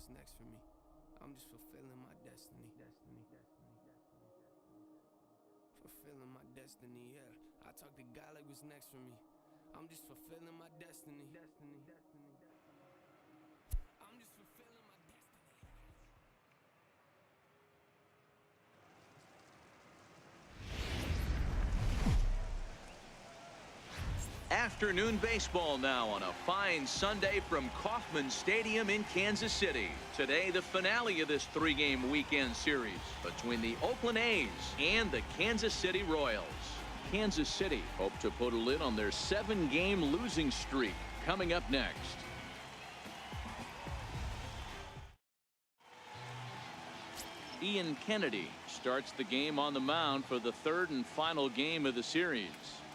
what's next for me. I'm just fulfilling my destiny. Fulfilling my destiny, yeah. I talk to God like what's next for me. I'm just fulfilling my destiny. I'm just fulfilling my destiny. Afternoon baseball now on a fine Sunday from Kauffman Stadium in Kansas City. Today, the finale of this three-game weekend series between the Oakland A's and the Kansas City Royals. Kansas City hope to put a lid on their 7-game losing streak. Coming up next. Ian Kennedy starts the game on the mound for the third and final game of the series.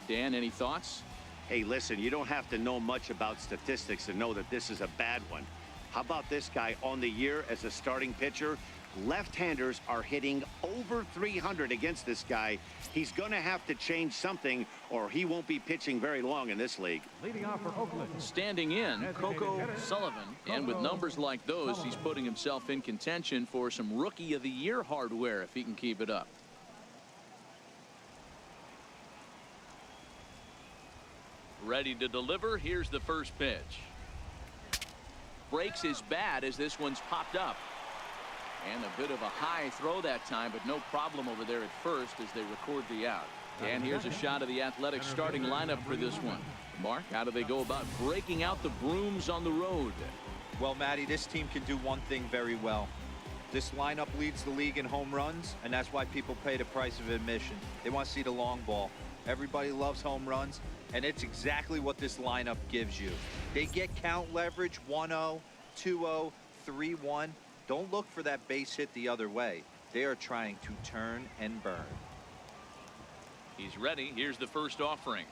Dan, any thoughts? Hey, listen, you don't have to know much about statistics to know that this is a bad one. How about this guy on the year as a starting pitcher? Left-handers are hitting over 300 against this guy. He's going to have to change something or he won't be pitching very long in this league. Leading off for Oakland. Standing in, Coco Sullivan. And with numbers like those, he's putting himself in contention for some Rookie of the Year hardware if he can keep it up. Ready to deliver. Here's the first pitch. Breaks his bat as this one's popped up. And a bit of a high throw that time, but no problem over there at first as they record the out. And here's a shot of the Athletics starting lineup for this one. Mark, how do they go about breaking out the brooms on the road? Well, Matty, this team can do one thing very well. This lineup leads the league in home runs, and that's why people pay the price of admission. They want to see the long ball. Everybody loves home runs, and it's exactly what this lineup gives you. They get count leverage 1-0, 2-0, 3-1. Don't look for that base hit the other way. They are trying to turn and burn. He's ready. Here's the first offering.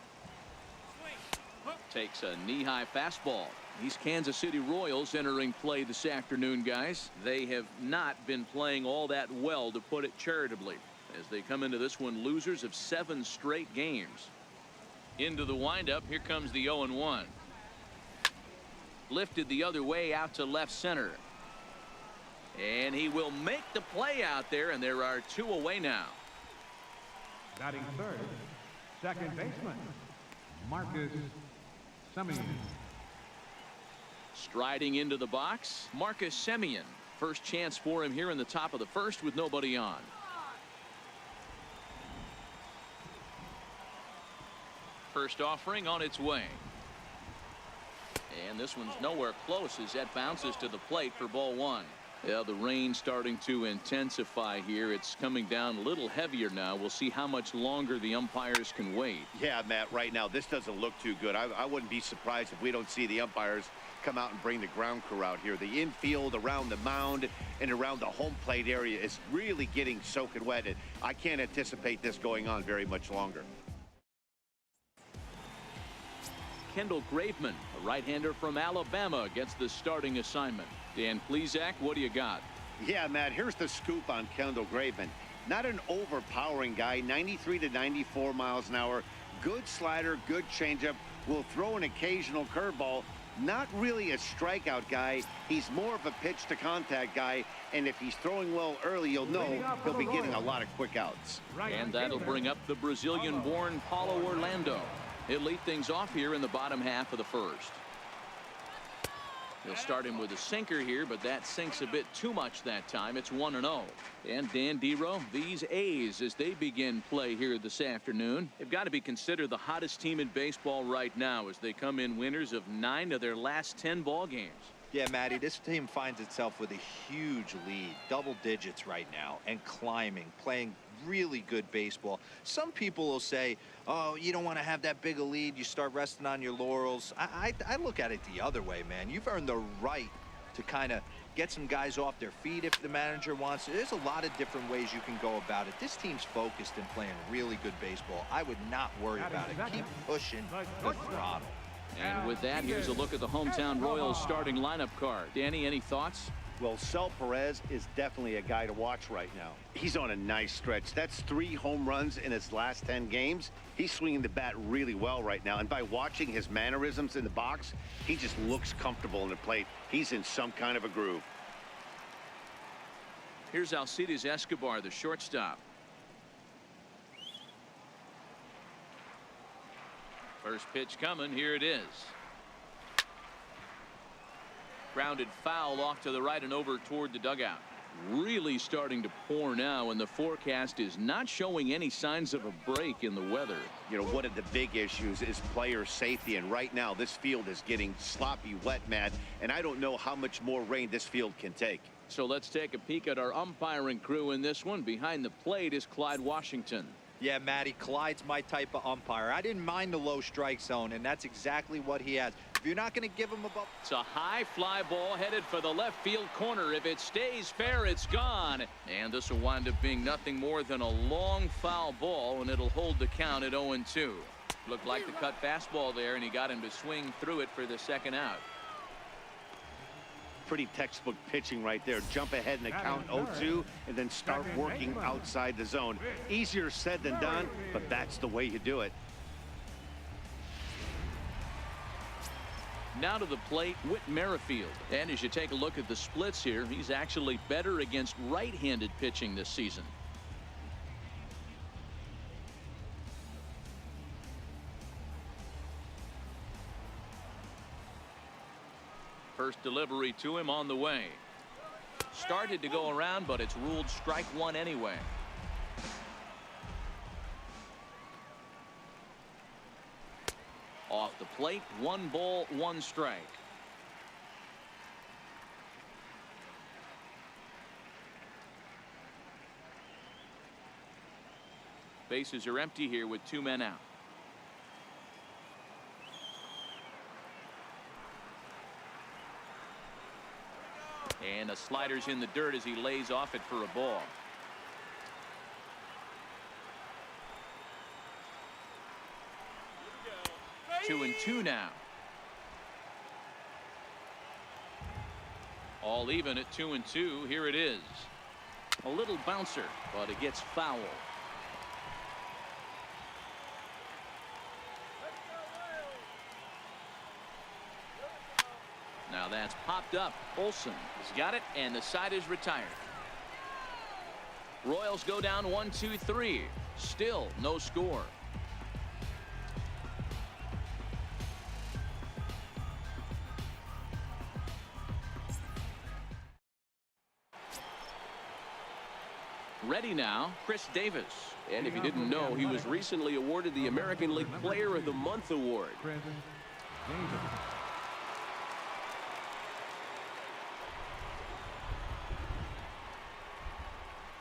Takes a knee-high fastball. These Kansas City Royals entering play this afternoon, guys. They have not been playing all that well, to put it charitably, as they come into this one losers of 7 straight games. Into the windup. Here comes the 0-1. Lifted the other way out to left center. And he will make the play out there, and there are 2 away now. Batting third, second baseman, Marcus Semien. Striding into the box, Marcus Semien. First chance for him here in the top of the first with nobody on. First offering on its way. And this one's nowhere close as that bounces to the plate for ball 1. Yeah, the rain starting to intensify here. It's coming down a little heavier now. We'll see how much longer the umpires can wait. Yeah, Matt, right now this doesn't look too good. I wouldn't be surprised if we don't see the umpires come out and bring the ground crew out here. The infield around the mound and around the home plate area is really getting soaking wet. And I can't anticipate this going on very much longer. Kendall Graveman, a right-hander from Alabama, gets the starting assignment. Dan Plesac, what do you got? Yeah, Matt, here's the scoop on Kendall Graveman. Not an overpowering guy, 93 to 94 miles an hour. Good slider, good changeup. Will throw an occasional curveball. Not really a strikeout guy. He's more of a pitch to contact guy. And if he's throwing well early, you'll know he'll be getting a lot of quick outs. And that'll bring up the Brazilian-born Paulo Orlando. He'll lead things off here in the bottom half of the first. He'll start him with a sinker here, but that sinks a bit too much that time. It's 1-0. And Dan Dero, these A's, as they begin play here this afternoon, they've got to be considered the hottest team in baseball right now as they come in winners of 9 of their last 10 ball games. Yeah, Matty, this team finds itself with a huge lead, double digits right now, and climbing, playing really good baseball. Some people will say, oh, you don't want to have that big a lead, you start resting on your laurels. I look at it the other way, man. You've earned the right to kind of get some guys off their feet if the manager wants to. There's a lot of different ways you can go about it. This team's focused and playing really good baseball. I would not worry about it. Keep pushing the throttle. And with that, here's a look at the hometown Royals starting lineup card. Danny, any thoughts? Well, Sel Perez is definitely a guy to watch right now. He's on a nice stretch. That's 3 home runs in his last 10 games. He's swinging the bat really well right now. And by watching his mannerisms in the box, he just looks comfortable in the plate. He's in some kind of a groove. Here's Alcides Escobar, the shortstop. First pitch coming. Here it is. Grounded foul off to the right and over toward the dugout. Really starting to pour now, and the forecast is not showing any signs of a break in the weather. You know, one of the big issues is player safety, and right now this field is getting sloppy wet, Matt, and I don't know how much more rain this field can take. So let's take a peek at our umpiring crew in this one. Behind the plate is Clyde Washington. Yeah, Matty, Clyde's my type of umpire. I didn't mind the low strike zone, and that's exactly what he has. If you're not going to give him a... It's a high fly ball headed for the left field corner. If it stays fair, it's gone. And this will wind up being nothing more than a long foul ball, and it'll hold the count at 0-2. Looked like the cut fastball there, and he got him to swing through it for the second out. Pretty textbook pitching right there. Jump ahead in the count 0-2 and then start working outside the zone. Easier said than done, but that's the way you do it. Now to the plate, Whit Merrifield. And as you take a look at the splits here, he's actually better against right-handed pitching this season. First delivery to him on the way. Started to go around, but it's ruled strike one anyway. Off the plate, 1 ball, 1 strike. Bases are empty here with 2 men out. And a slider's in the dirt as he lays off it for a ball. Two and two now. All even at 2-2. Here it is. A little bouncer, but it gets foul. Now that's popped up. Olsen has got it, and the side is retired. Royals go down 1-2-3. Still no score. Ready now, Chris Davis. And if you didn't know, he was recently awarded the American League Player of the Month award.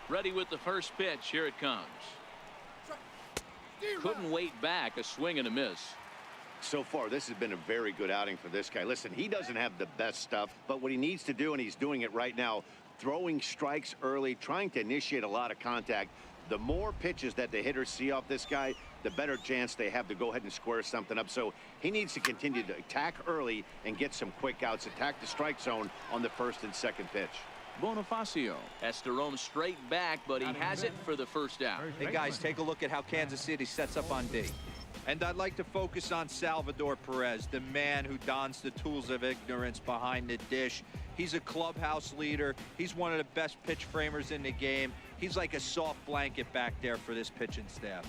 Ready with the first pitch. Here it comes. Couldn't wait back. A swing and a miss. So far, this has been a very good outing for this guy. Listen, he doesn't have the best stuff, but what he needs to do, and he's doing it right now, throwing strikes early, trying to initiate a lot of contact. The more pitches that the hitters see off this guy, the better chance they have to go ahead and square something up. So he needs to continue to attack early and get some quick outs, attack the strike zone on the first and second pitch. Bonifacio has to roam straight back, but he has it for the first out. Hey, guys, take a look at how Kansas City sets up on D. And I'd like to focus on Salvador Perez, the man who dons the tools of ignorance behind the dish. He's a clubhouse leader. He's one of the best pitch framers in the game. He's like a soft blanket back there for this pitching staff.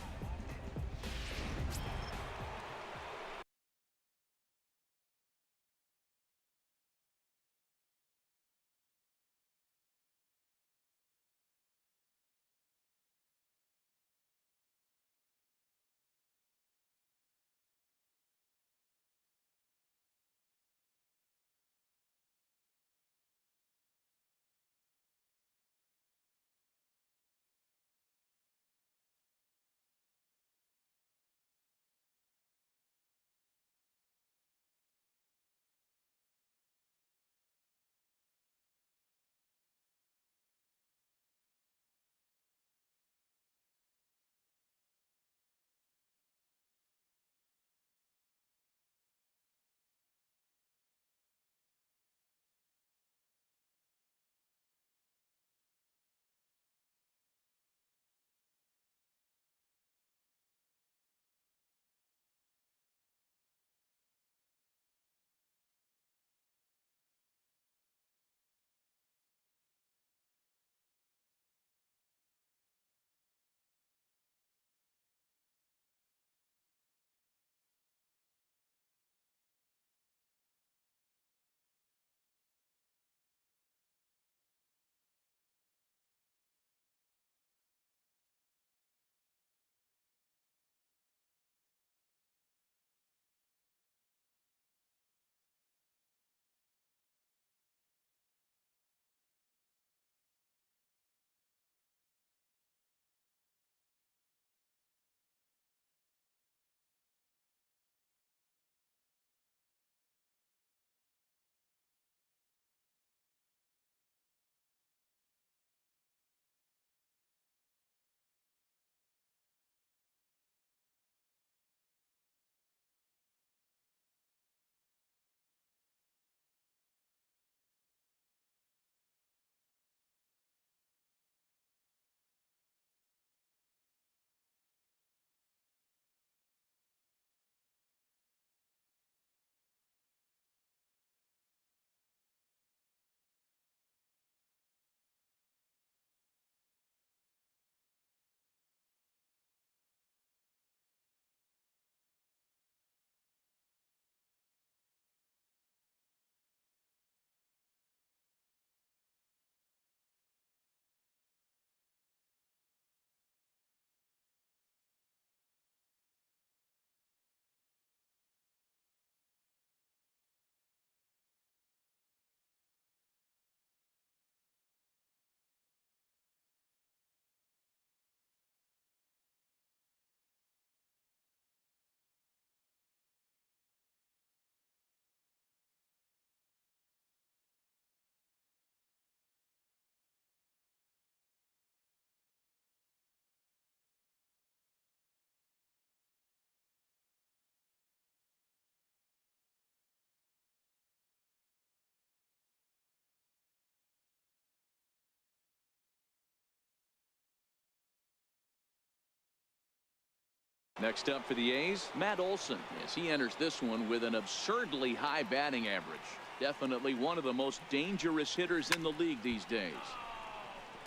Next up for the A's, Matt Olson, as he enters this one with an absurdly high batting average. Definitely one of the most dangerous hitters in the league these days.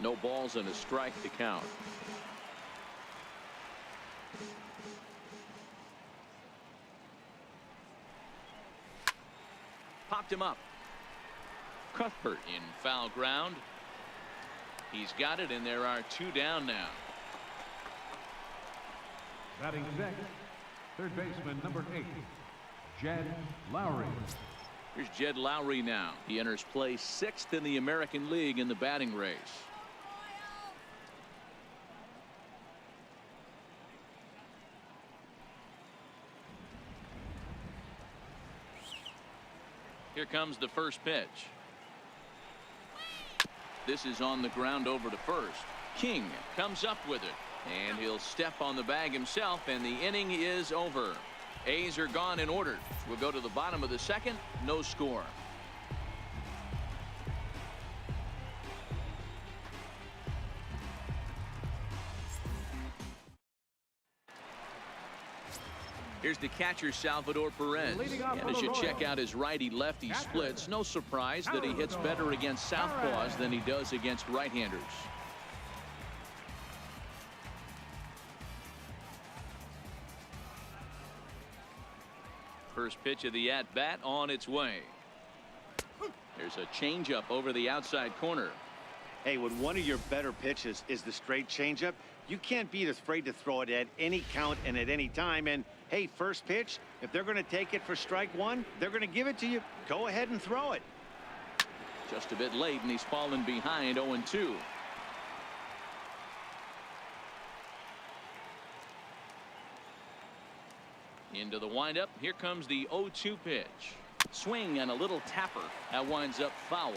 No balls and a strike to count. Popped him up. Cuthbert in foul ground. He's got it, and there are 2 down now. Batting sixth, third baseman number 8, Jed Lowry. Here's Jed Lowry now. He enters play 6th in the American League in the batting race. Here comes the first pitch. This is on the ground over to first. King comes up with it, and he'll step on the bag himself, and the inning is over. A's are gone in order. We'll go to the bottom of the second. No score. Here's the catcher, Salvador Perez. And as you check out his righty-lefty splits, no surprise that he hits better against southpaws than he does against right-handers. First pitch of the at-bat on its way. There's a changeup over the outside corner. Hey, when one of your better pitches is the straight changeup, you can't be afraid to throw it at any count and at any time. And hey, first pitch, if they're going to take it for strike one, they're going to give it to you. Go ahead and throw it. Just a bit late, and he's fallen behind 0-2. Into the windup. Here comes the 0-2 pitch. Swing and a little tapper. That winds up foul.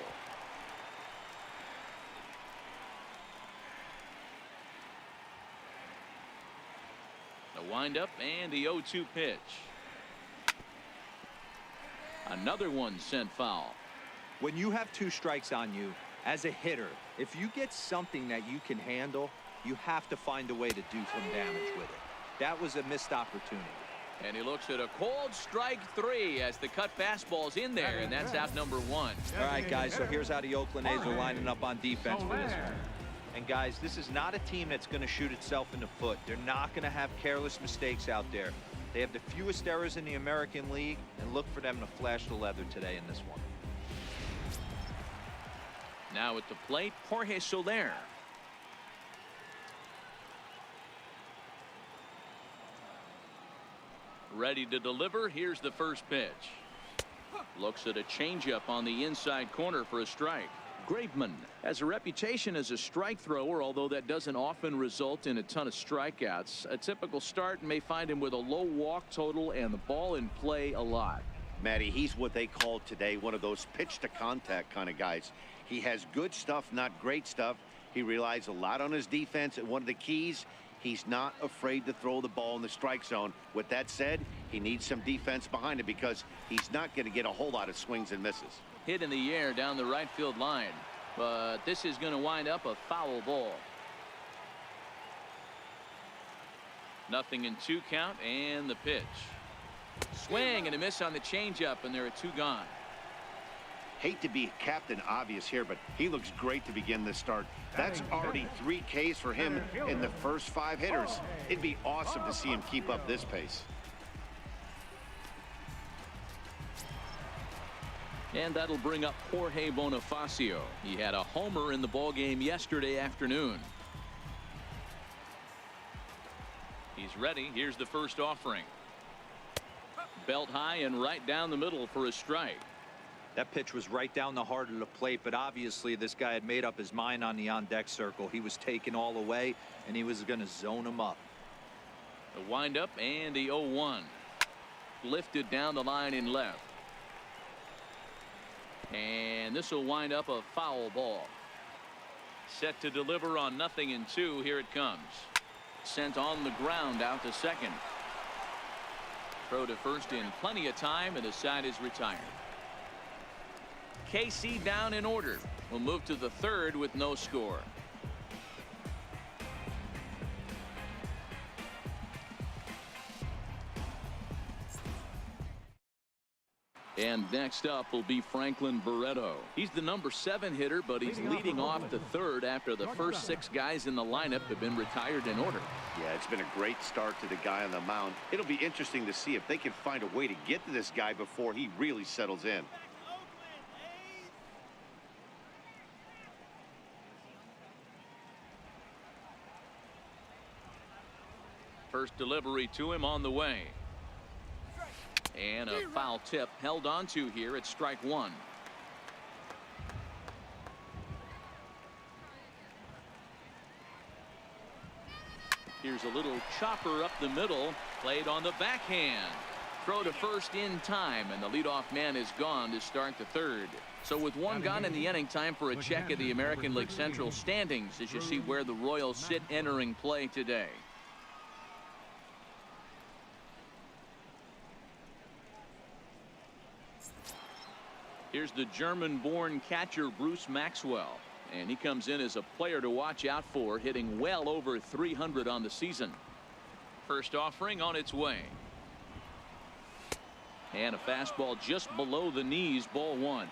The windup and the 0-2 pitch. Another one sent foul. When you have 2 strikes on you, as a hitter, if you get something that you can handle, you have to find a way to do some damage with it. That was a missed opportunity. And he looks at a cold strike 3 as the cut fastball's in there, and that's out number 1. All right, guys, so here's how the Oakland A's are lining up on defense for this one. And, guys, this is not a team that's going to shoot itself in the foot. They're not going to have careless mistakes out there. They have the fewest errors in the American League, and look for them to flash the leather today in this one. Now at the plate, Jorge Soler. Ready to deliver. Here's the first pitch. Looks at a changeup on the inside corner for a strike. Graveman has a reputation as a strike thrower, although that doesn't often result in a ton of strikeouts. A typical start may find him with a low walk total and the ball in play a lot. Matty, he's what they call today one of those pitch to contact kind of guys. He has good stuff, not great stuff. He relies a lot on his defense, and one of the keys, he's not afraid to throw the ball in the strike zone. With that said, he needs some defense behind it because he's not going to get a whole lot of swings and misses. Hit in the air down the right field line, but this is going to wind up a foul ball. 0-2 count, and the pitch. Swing and a miss on the changeup, and there are 2 gone. Hate to be Captain Obvious here, but he looks great to begin this start. That's already 3 Ks for him in the first 5 hitters. It'd be awesome to see him keep up this pace. And that'll bring up Jorge Bonifacio. He had a homer in the ballgame yesterday afternoon. He's ready. Here's the first offering. Belt high and right down the middle for a strike. That pitch was right down the heart of the plate, but obviously this guy had made up his mind on the on-deck circle. He was taken all away, and he was going to zone him up. The windup and the 0-1. Lifted down the line in left. And this will wind up a foul ball. Set to deliver on 0-2. Here it comes. Sent on the ground out to second. Throw to first in plenty of time, and the side is retired. KC down in order. We'll move to the third with no score. And next up will be Franklin Barreto. He's the number 7 hitter, but he's leading off the third after the first 6 guys in the lineup have been retired in order. Yeah, it's been a great start to the guy on the mound. It'll be interesting to see if they can find a way to get to this guy before he really settles in. First delivery to him on the way. And a foul tip held onto here at strike 1. Here's a little chopper up the middle, played on the backhand. Throw to first in time, and the leadoff man is gone to start the third. So with one gone in the inning, time for a check of the American League Central standings as you see where the Royals sit entering play today. Here's the German-born catcher Bruce Maxwell, and he comes in as a player to watch out for, hitting well over 300 on the season. First offering on its way. And a fastball just below the knees, ball 1.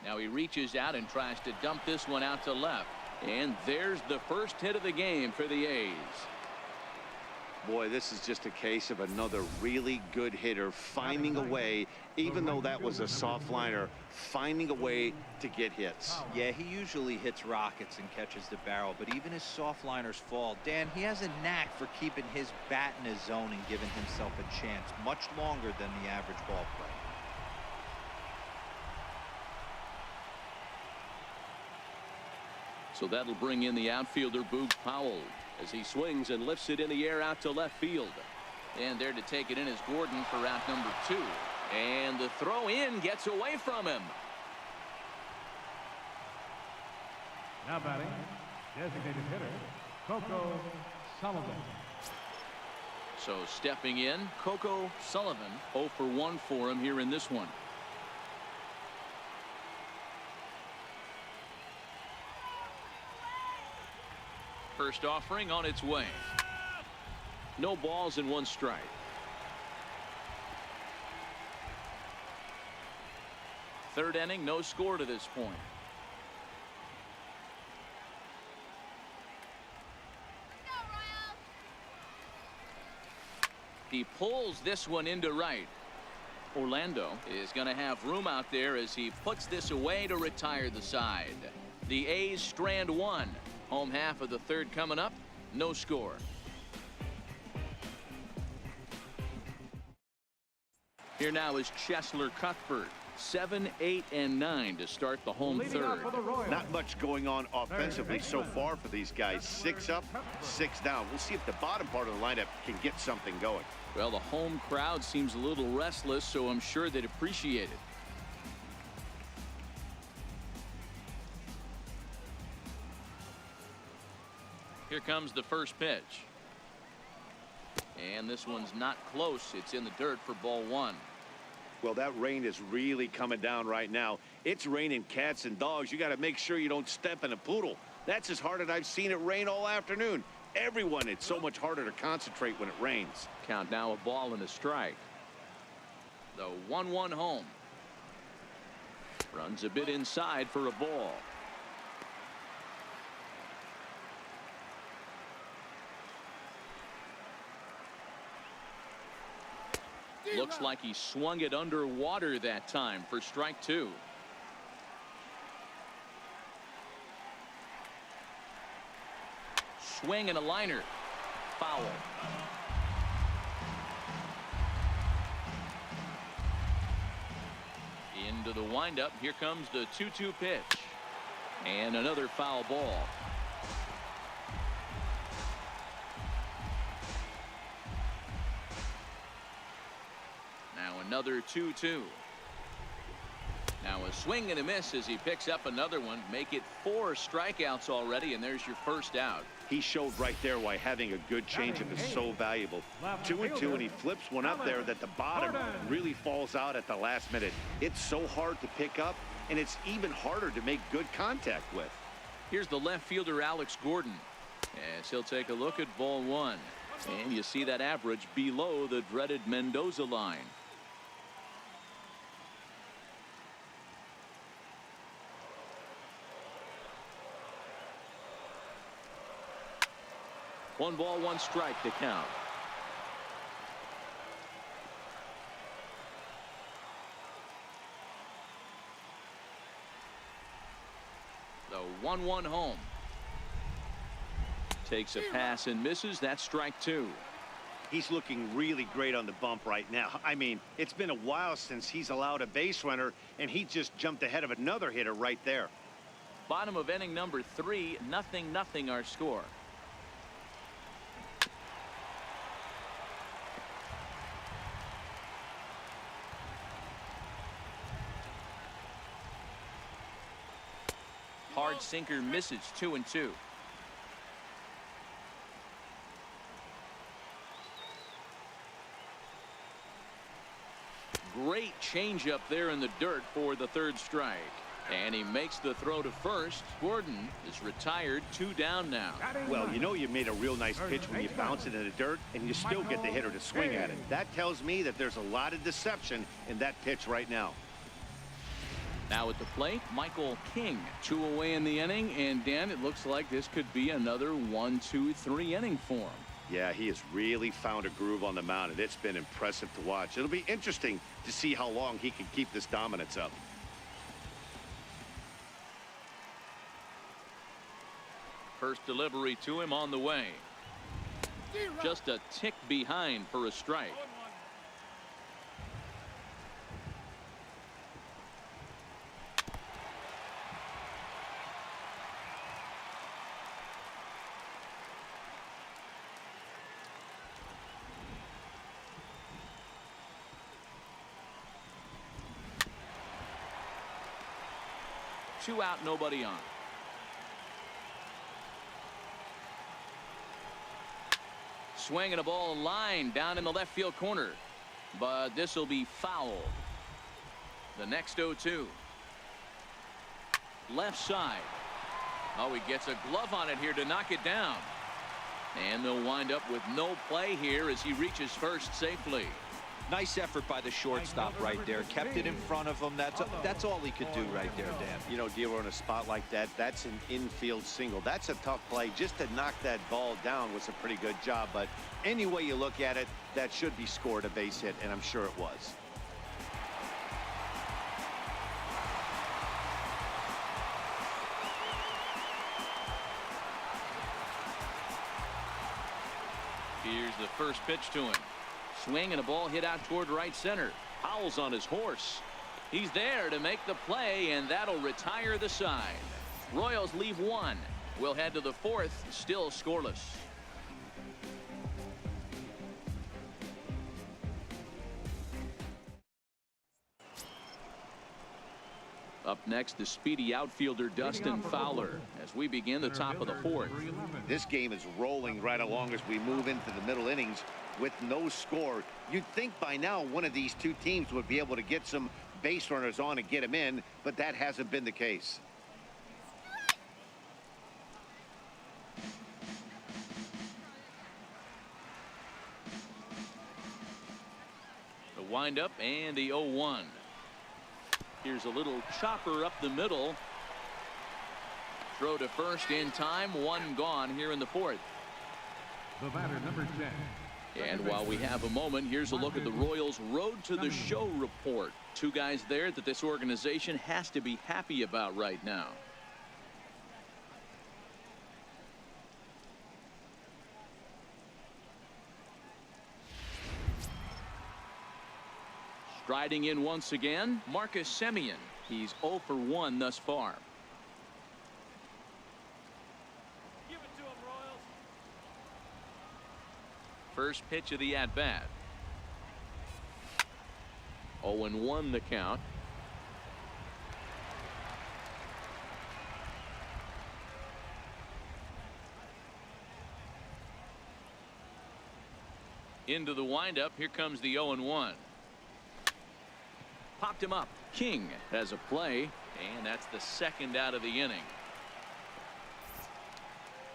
Now he reaches out and tries to dump this one out to left. And there's the first hit of the game for the A's. Boy, this is just a case of another really good hitter finding a way, even though that was a soft liner, finding a way to get hits. Yeah, he usually hits rockets and catches the barrel, but even his soft liners fall. Dan, he has a knack for keeping his bat in his zone and giving himself a chance much longer than the average ball player. So that'll bring in the outfielder Boog Powell as he swings and lifts it in the air out to left field. And there to take it in is Gordon for out number 2. And the throw in gets away from him. Now batting, designated hitter, Coco Sullivan. So stepping in, Coco Sullivan, 0 for 1 for him here in this one. First offering on its way. No balls and 1 strike. Third inning, no score to this point. He pulls this one into right. Orlando is going to have room out there as he puts this away to retire the side. The A's strand 1. Home half of the third coming up. No score. Here now is Cheslor Cuthbert. 7, 8, and 9 to start the home third. Not much going on offensively so far for these guys. 6 up, 6 down. We'll see if the bottom part of the lineup can get something going. Well, the home crowd seems a little restless, so I'm sure they'd appreciate it. Here comes the first pitch. And this one's not close. It's in the dirt for ball 1. Well, that rain is really coming down right now. It's raining cats and dogs. You got to make sure you don't step in a poodle. That's as hard as I've seen it rain all afternoon. Everyone, it's so much harder to concentrate when it rains. Count now, a ball and a strike. The 1-1 home. Runs a bit inside for a ball. Looks like he swung it underwater that time for strike 2. Swing and a liner. Foul. Into the windup. Here comes the 2-2 pitch. And another foul ball. Now another 2-2. Now a swing and a miss as he picks up another one. Make it 4 strikeouts already, and there's your first out. He showed right there why having a good changeup is so valuable. 2-2, and he flips one up there that the bottom really falls out at the last minute. It's so hard to pick up, and it's even harder to make good contact with. Here's the left fielder, Alex Gordon, as he'll take a look at ball 1. And you see that average below the dreaded Mendoza line. One ball, one strike to count. The 1-1 home. Takes a pass and misses. That's strike 2. He's looking really great on the bump right now. I mean, it's been a while since he's allowed a base runner, and he just jumped ahead of another hitter right there. Bottom of inning number 3, 0-0 our score. Hard sinker misses. 2-2. Great changeup there in the dirt for the 3rd strike. And he makes the throw to first. Gordon is retired. 2 down now. Well, you know you made a real nice pitch when you bounce it in the dirt and you still get the hitter to swing at it. That tells me that there's a lot of deception in that pitch right now. Now at the plate, Michael King. 2 away in the inning, and Dan, it looks like this could be another 1-2-3 inning for him. Yeah, he has really found a groove on the mound, and it's been impressive to watch. It'll be interesting to see how long he can keep this dominance up. First delivery to him on the way. Just a tick behind for a strike. Two out, nobody on. Swinging a ball line down in the left field corner, but this will be foul. The next 0-2. Left side. Oh, he gets a glove on it here to knock it down. And they'll wind up with no play here as he reaches first safely. Nice effort by the shortstop right there. Kept it in front of him. That's all he could do right there, Dan. You know, dealer in a spot like that, that's an infield single. That's a tough play. Just to knock that ball down was a pretty good job. But any way you look at it, that should be scored a base hit, and I'm sure it was. Here's the first pitch to him. Swing and a ball hit out toward right center. Powell's on his horse. He's there to make the play, and that'll retire the side. Royals leave 1. We'll head to the 4th, still scoreless. Up next, the speedy outfielder Dustin Fowler as we begin the top of the 4th. This game is rolling right along as we move into the middle innings with no score. You'd think by now one of these two teams would be able to get some base runners on and get them in, but that hasn't been the case. The windup and the 0-1. Here's a little chopper up the middle. Throw to first in time. 1 gone here in the 4th. The batter, number 10. And while we have a moment, here's a look at the Royals' Road to the Show report. 2 guys there that this organization has to be happy about right now. Striding in once again, Marcus Semien. He's 0 for 1 thus far. Give it to him, Royals. First pitch of the at-bat. 0-1 the count. Into the windup. Here comes the 0-1. Popped him up. King has a play, and that's the second out of the inning.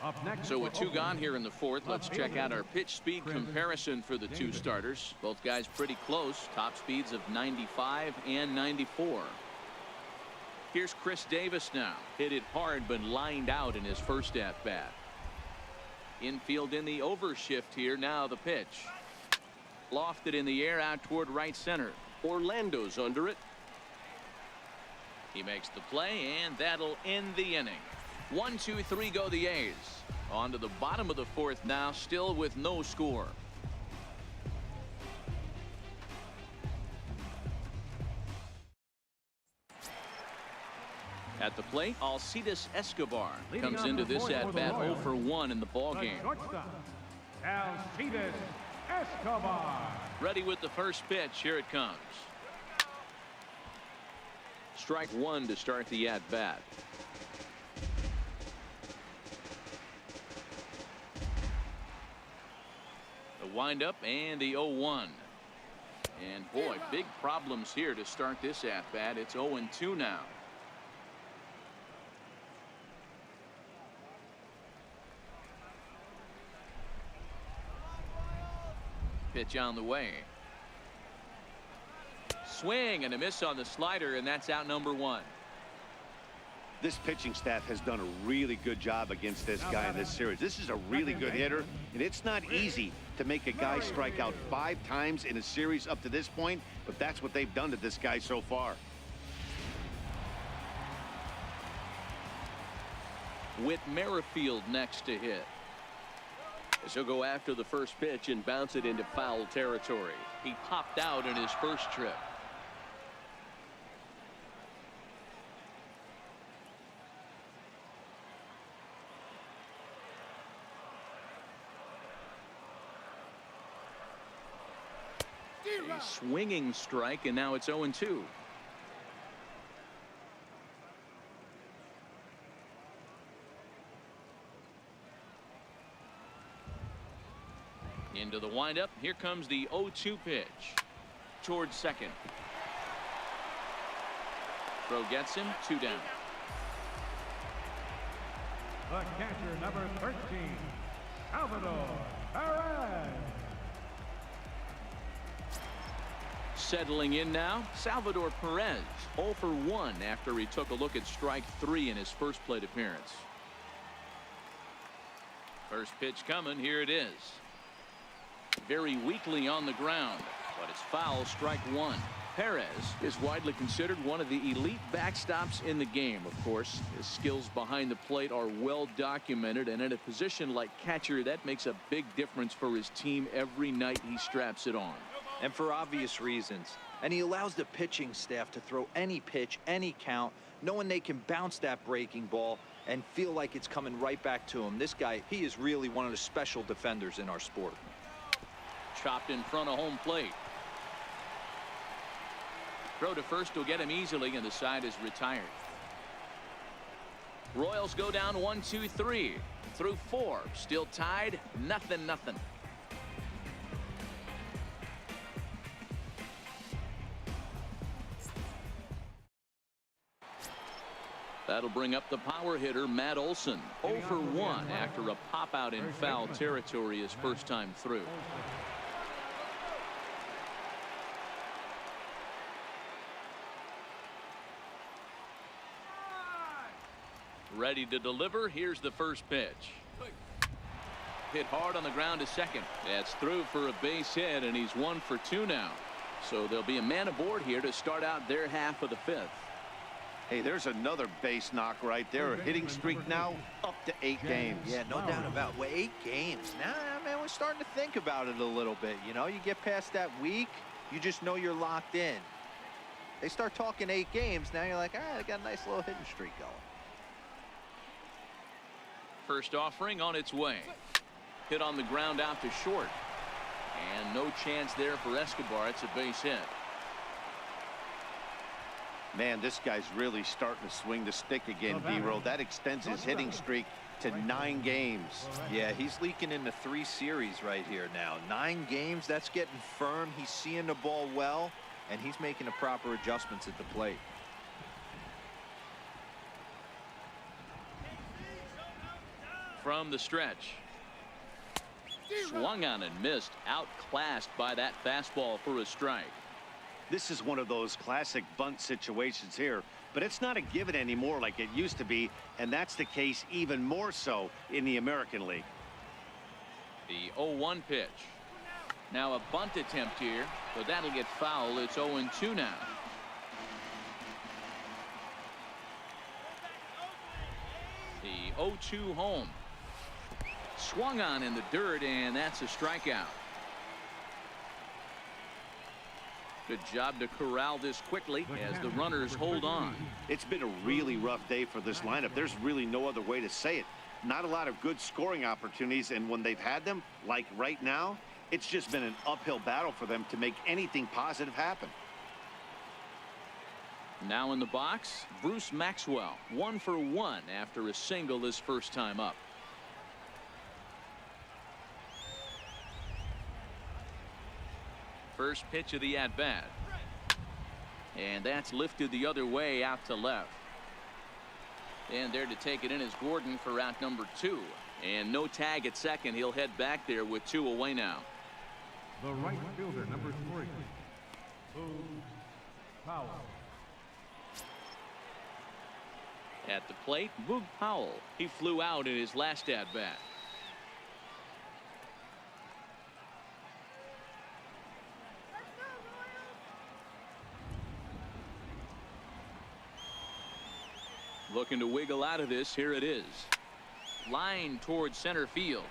Up next So with for 2 Oakland, gone here in the 4th, let's check out our pitch speed comparison for the 2 starters. Both guys pretty close. Top speeds of 95 and 94. Here's Chris Davis now. Hit it hard but lined out in his first at bat. Infield in the overshift here. Now the pitch. Lofted in the air out toward right center. Orlando's under it. He makes the play, and that'll end the inning. 1, 2, 3 go the A's. On to the bottom of the 4th now, still with no score. At the plate, Alcides Escobar comes into this at-bat 0 for 1 in the ballgame. Alcides Escobar. Ready with the first pitch. Here it comes. Strike 1 to start the at-bat. The windup and the 0-1. And boy, big problems here to start this at-bat. It's 0-2 now. Pitch on the way. Swing and a miss on the slider, and that's out number 1. This pitching staff has done a really good job against this guy in this series. This is a really good hitter, and it's not easy to make a guy strike out 5 times in a series up to this point, but that's what they've done to this guy so far. Whit Merrifield next to hit. As he'll go after the first pitch and bounce it into foul territory. He popped out in his first trip. A swinging strike, and now it's 0-2. Into the windup. Here comes the 0-2 pitch towards second. Throw gets him. 2 down. The catcher, number 13, Salvador Perez. Settling in now, Salvador Perez, 0 for 1 after he took a look at strike 3 in his first plate appearance. First pitch coming. Here it is. Very weakly on the ground, but it's foul. Strike 1. Perez is widely considered one of the elite backstops in the game. Of course, his skills behind the plate are well documented, and in a position like catcher, that makes a big difference for his team every night he straps it on. And for obvious reasons. And he allows the pitching staff to throw any pitch, any count, knowing they can bounce that breaking ball and feel like it's coming right back to him. This guy, he is really one of the special defenders in our sport. Chopped in front of home plate. Throw to first will get him easily, and the side is retired. Royals go down 1-2-3 through 4. Still tied. 0-0. That'll bring up the power hitter, Matt Olson. 0 for 1 after a pop out in foul territory his first time through. Ready to deliver. Here's the first pitch. Hit hard on the ground to second. That's through for a base hit, and he's 1 for 2 now. So there'll be a man aboard here to start out their half of the 5th. Hey, there's another base knock right there. A hitting streak now up to 8 games. Yeah, no doubt about it. Well, 8 games. Now, man, we're starting to think about it a little bit. You know, you get past that week, you just know you're locked in. They start talking 8 games, now you're like, all right, I got a nice little hitting streak going. First offering on its way. Hit on the ground out to short. And no chance there for Escobar. It's a base hit. Man, this guy's really starting to swing the stick again, D-Roll. That extends his hitting streak to 9 games. Yeah, he's leaking into 3 series right here now. 9 games, that's getting firm. He's seeing the ball well, and he's making the proper adjustments at the plate. From the stretch. Swung on and missed. Outclassed by that fastball for a strike. This is one of those classic bunt situations here, but it's not a given anymore like it used to be, and that's the case even more so in the American League. The 0-1 pitch. Now a bunt attempt here, but that'll get foul. It's 0-2 now. The 0-2 home. Swung on in the dirt, and that's a strikeout. Good job to corral this quickly as the runners hold on. It's been a really rough day for this lineup. There's really no other way to say it. Not a lot of good scoring opportunities, and when they've had them, like right now, it's just been an uphill battle for them to make anything positive happen. Now in the box, Bruce Maxwell, 1 for 1 after a single his first time up. First pitch of the at-bat. And that's lifted the other way out to left. And there to take it in is Gordon for out number 2. And no tag at second. He'll head back there with 2 away now. The right fielder, number 3, Boog Powell. At the plate, Boog Powell. He flew out in his last at-bat. Looking to wiggle out of this. Here it is. Line towards center field.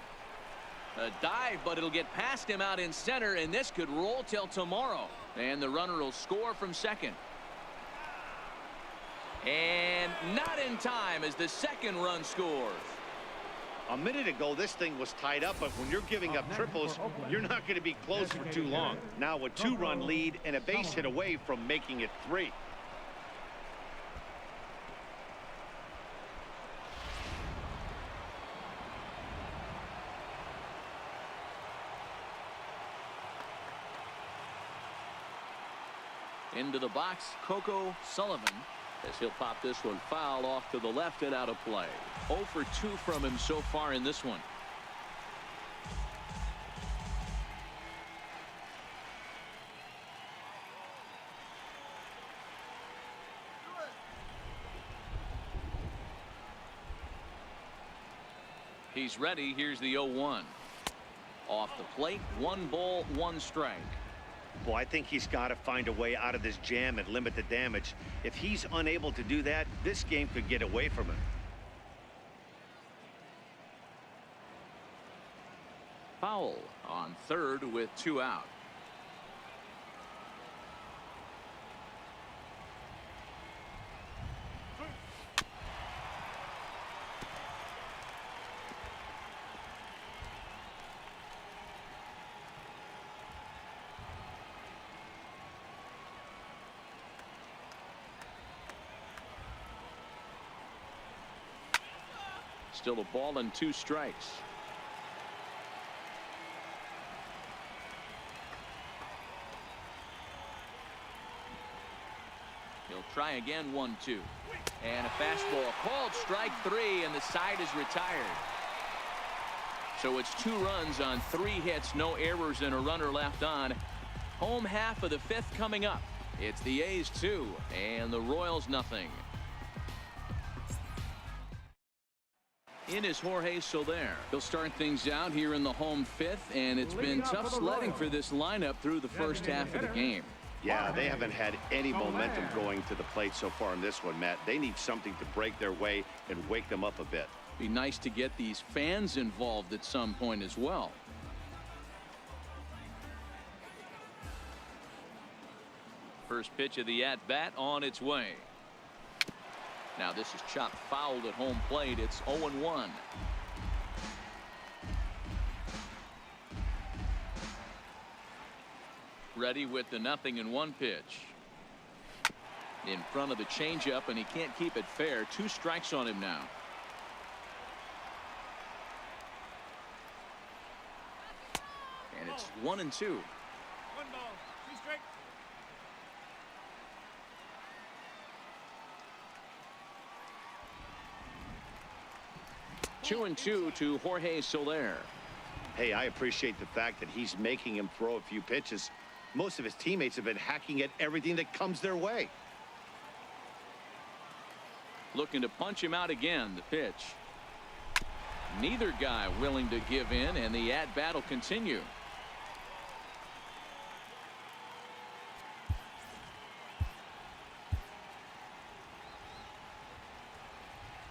A dive, but it'll get past him out in center, and this could roll till tomorrow. And the runner will score from second. And not in time as the second run scores. A minute ago, this thing was tied up, but when you're giving up triples, you're not going to be close for too long. Now a 2-run lead and a base hit away from making it 3. Into the box, Coco Sullivan, as he'll pop this one foul off to the left and out of play. 0 for 2 from him so far in this one. He's ready. Here's the 0-1. Off the plate, 1 ball, 1 strike. Well, I think he's got to find a way out of this jam and limit the damage. If he's unable to do that, this game could get away from him. Powell on third with 2 out. Still a ball and 2 strikes. He'll try again. 1-2. And a fastball called strike 3, and the side is retired. So it's 2 runs on 3 hits, no errors, and a runner left on. Home half of the 5th coming up. It's the A's 2 and the Royals nothing. In is Jorge Soler. He'll start things out here in the home 5th, and it's been tough sledding for this lineup through the first half of the game. Yeah, they haven't had any momentum going to the plate so far in this one, Matt. They need something to break their way and wake them up a bit. Be nice to get these fans involved at some point as well. First pitch of the at-bat on its way. Now this is chopped fouled at home plate. It's 0-1. Ready with the 0-1 pitch. In front of the changeup, and he can't keep it fair. 2 strikes on him now. It's 1-2. 1 ball. 2 straight. 2-2 to Jorge Soler. Hey, I appreciate the fact that he's making him throw a few pitches. Most of his teammates have been hacking at everything that comes their way. Looking to punch him out again. The pitch. Neither guy willing to give in, and the at-bat will continue.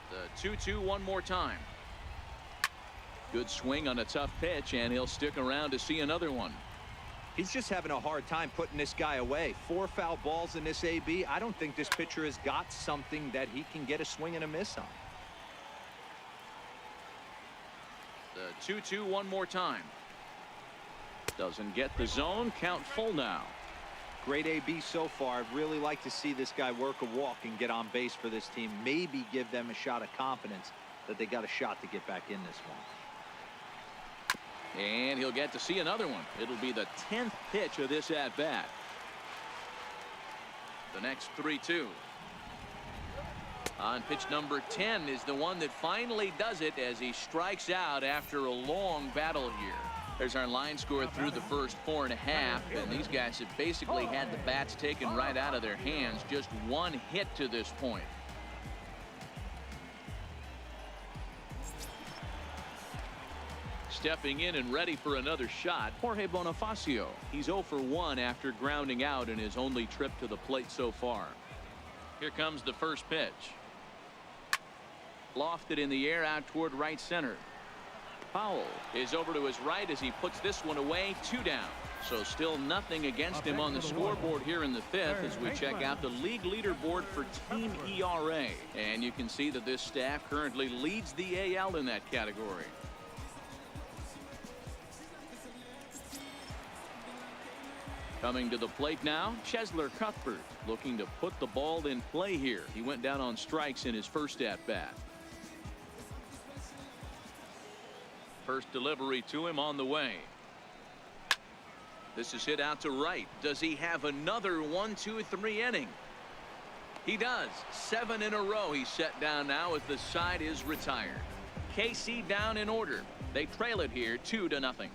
The 2-2 one more time. Good swing on a tough pitch, and he'll stick around to see another one. He's just having a hard time putting this guy away. 4 foul balls in this AB. I don't think this pitcher has got something that he can get a swing and a miss on. The 2-2 one more time. Doesn't get the zone. Count full now. Great AB so far. I'd really like to see this guy work a walk and get on base for this team. Maybe give them a shot of confidence that they got a shot to get back in this one. And he'll get to see another one. It'll be the 10th pitch of this at-bat. The next 3-2. On pitch number 10 is the one that finally does it as he strikes out after a long battle here. There's our line score through the first 4.5, and these guys have basically had the bats taken right out of their hands. Just one hit to this point. Stepping in and ready for another shot, Jorge Bonifacio. He's 0 for 1 after grounding out in his only trip to the plate so far. Here comes the first pitch. Lofted in the air out toward right center. Powell is over to his right as he puts this one away. 2 down. So still nothing against him on the scoreboard here in the 5th as we check out the league leaderboard for team ERA. And you can see that this staff currently leads the AL in that category. Coming to the plate now, Chesler Cuthbert looking to put the ball in play here. He went down on strikes in his first at-bat. First delivery to him on the way. This is hit out to right. Does he have another 1-2-3 inning? He does. 7 in a row he's set down now as the side is retired. KC down in order. They trail it here 2-0.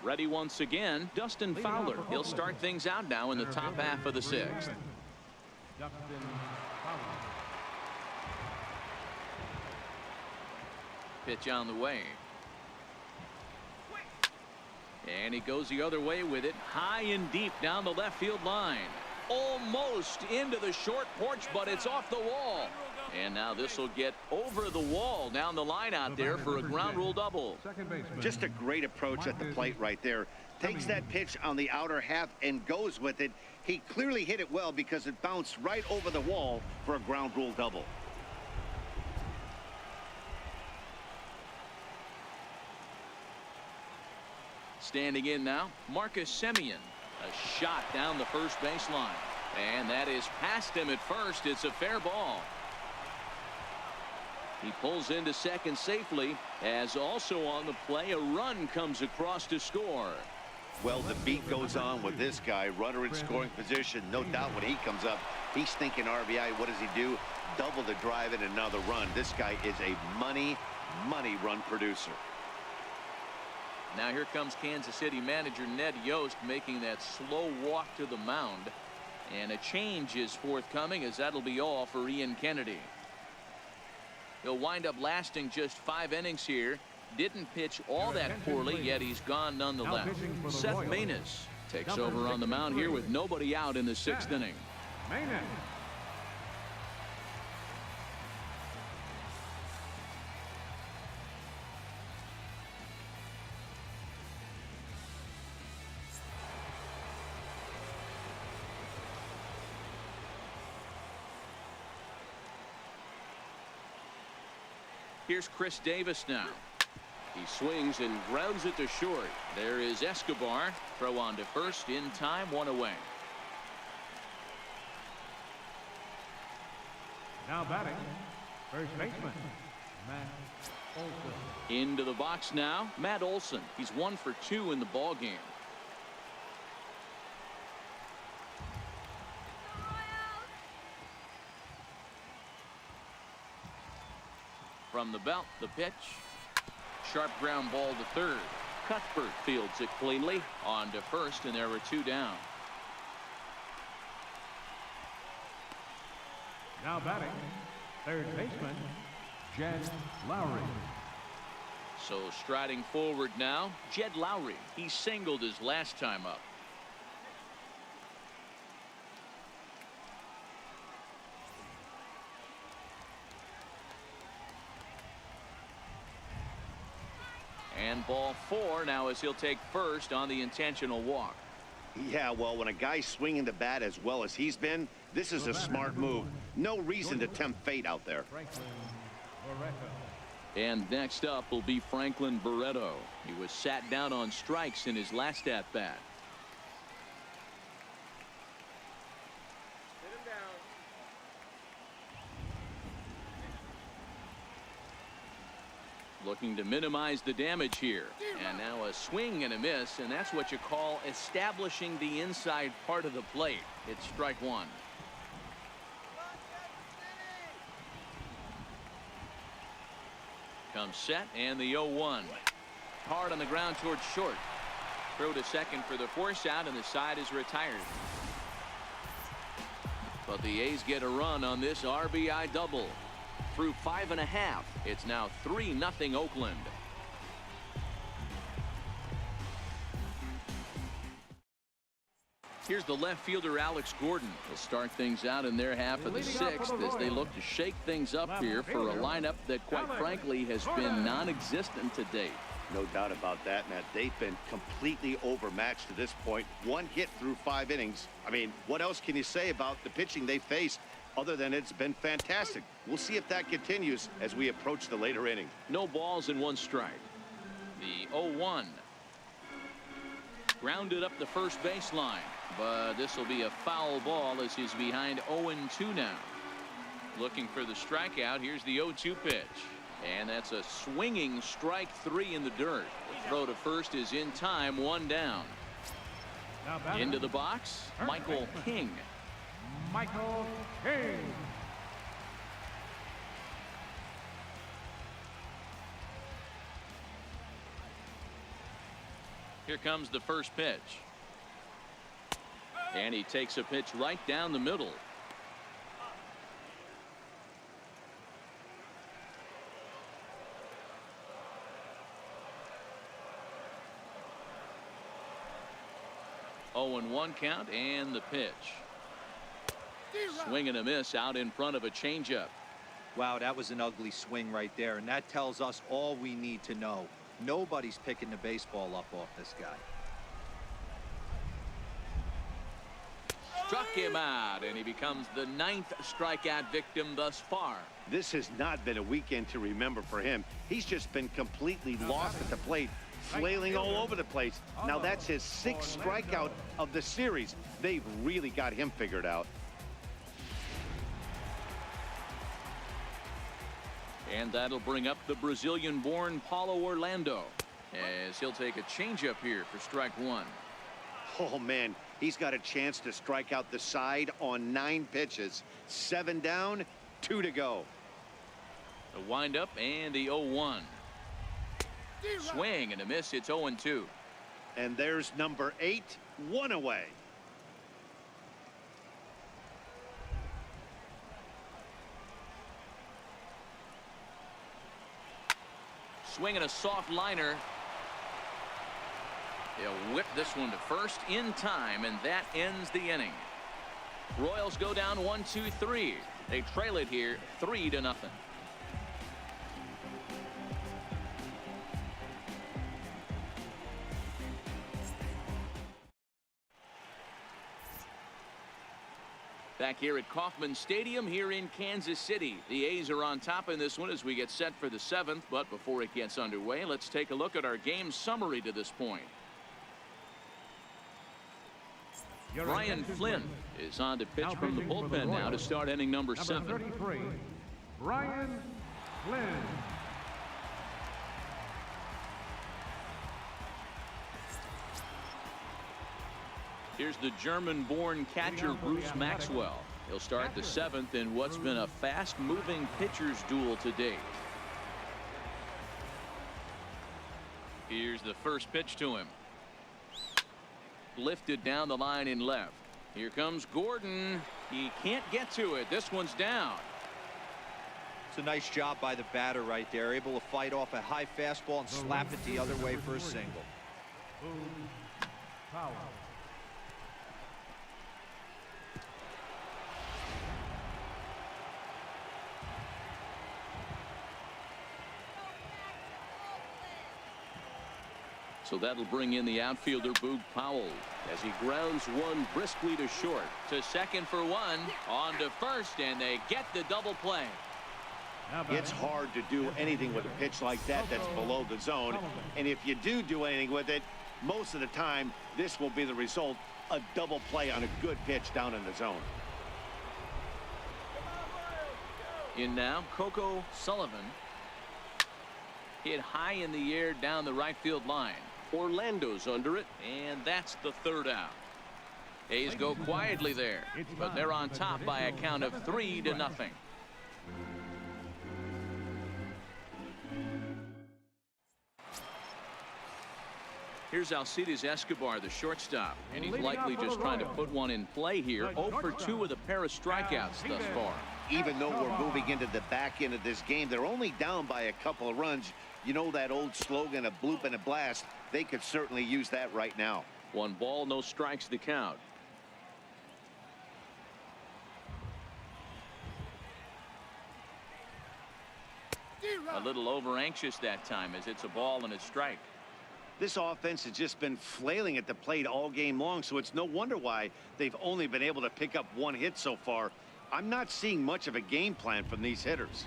Ready once again, Dustin Fowler. He'll start things out now in the top half of the 6th. Pitch on the way. And he goes the other way with it, high and deep down the left field line. Almost into the short porch, but it's off the wall. And now this will get over the wall down the line out there for a ground rule double. Just a great approach at the plate right there. Takes that pitch on the outer half and goes with it. He clearly hit it well because it bounced right over the wall for a ground rule double. Standing in now, Marcus Semien. A shot down the first baseline. And that is past him at first. It's a fair ball. He pulls into second safely as also on the play a run comes across to score. Well, the beat goes on with this guy. Runner in scoring position. No doubt when he comes up, he's thinking RBI. What does he do? Double the drive and another run. This guy is a money run producer. Now here comes Kansas City manager Ned Yost making that slow walk to the mound. And a change is forthcoming as that'll be all for Ian Kennedy. He'll wind up lasting just 5 innings here. Didn't pitch all that poorly, yet he's gone nonetheless. Seth Maness takes over on the mound here with nobody out in the 6th inning. Here's Chris Davis now. He swings and grounds it to short. There is Escobar. Throw on to first in time, 1 away. Now batting, first baseman, Matt Olson. Into the box now, Matt Olson. He's 1 for 2 in the ball game. From the belt, the pitch. Sharp ground ball to third. Cuthbert fields it cleanly. On to first, and there were 2 down. Now batting, third baseman, Jed Lowry. So striding forward now, Jed Lowry. He singled his last time up. And ball 4 now as he'll take first on the intentional walk. Yeah, well, when a guy's swinging the bat as well as he's been, this is a smart move. No reason to tempt fate out there. And next up will be Franklin Barreto. He was sat down on strikes in his last at-bat. Looking to minimize the damage here. And now a swing and a miss, and that's what you call establishing the inside part of the plate. It's strike 1. Comes set, and the 0-1. Hard on the ground towards short. Throw to second for the force out, and the side is retired. But the A's get a run on this RBI double. Through 5.5, it's now 3-0 Oakland. Here's the left fielder Alex Gordon. Will start things out in their half of the 6th as they look to shake things up here for a lineup that quite frankly has been non-existent to date. No doubt about that, Matt. They've been completely overmatched to this point. 1 hit through 5 innings. I mean, what else can you say about the pitching they faced other than it's been fantastic? We'll see if that continues as we approach the later inning. No balls and 1 strike. The 0-1. Grounded up the first baseline, but this will be a foul ball as he's behind 0-2 now. Looking for the strikeout. Here's the 0-2 pitch. And that's a swinging strike 3 in the dirt. The throw to first is in time, 1 down. Into the box, Michael King. Michael King. Here comes the first pitch. And he takes a pitch right down the middle. Oh, and 1 count, and the pitch. Swing and a miss out in front of a changeup. Wow, that was an ugly swing right there, and that tells us all we need to know. Nobody's picking the baseball up off this guy. Struck him out, and he becomes the 9th strikeout victim thus far. This has not been a weekend to remember for him. He's just been completely lost at the plate, flailing all over the place. Now that's his 6th strikeout of the series. They've really got him figured out. And that'll bring up the Brazilian-born Paulo Orlando as he'll take a changeup here for strike 1. Oh, man, he's got a chance to strike out the side on 9 pitches. 7 down, 2 to go. The windup and the 0-1. Swing and a miss. It's 0-2. And there's number 8, 1 away. Swinging a soft liner. They'll whip this one to first in time, and that ends the inning. Royals go down 1-2-3. They trail it here 3-0. Back here at Kauffman Stadium here in Kansas City. The A's are on top in this one as we get set for the 7th. But before it gets underway, let's take a look at our game summary to this point. Brian Flynn is on to pitch from the bullpen now to start inning number 7. 33, Brian Flynn. Here's the German-born catcher Bruce Maxwell. He'll start the 7th in what's been a fast-moving pitcher's duel to date. Here's the first pitch to him. Lifted down the line in left. Here comes Gordon. He can't get to it. This one's down. It's a nice job by the batter right there, able to fight off a high fastball and slap it the other way for a single. Foul. So that'll bring in the outfielder Boog Powell as he grounds one briskly to short. To second for one. On to first, and they get the double play. It's hard to do anything with a pitch like that that's below the zone. And if you do anything with it, most of the time, this will be the result. A double play on a good pitch down in the zone. In now, Coco Sullivan. Hit high in the air down the right field line. Orlando's under it, and that's the 3rd out. A's go quietly there, but they're on top by a count of 3-0. Here's Alcides Escobar, the shortstop, and he's likely just trying to put one in play here. 0 for 2 with a pair of strikeouts thus far. Even though we're moving into the back end of this game, they're only down by a couple of runs. You know that old slogan, a bloop and a blast. They could certainly use that right now. 1 ball, no strikes to count. A little over anxious that time as it's a ball and a strike. This offense has just been flailing at the plate all game long, so it's no wonder why they've only been able to pick up 1 hit so far. I'm not seeing much of a game plan from these hitters.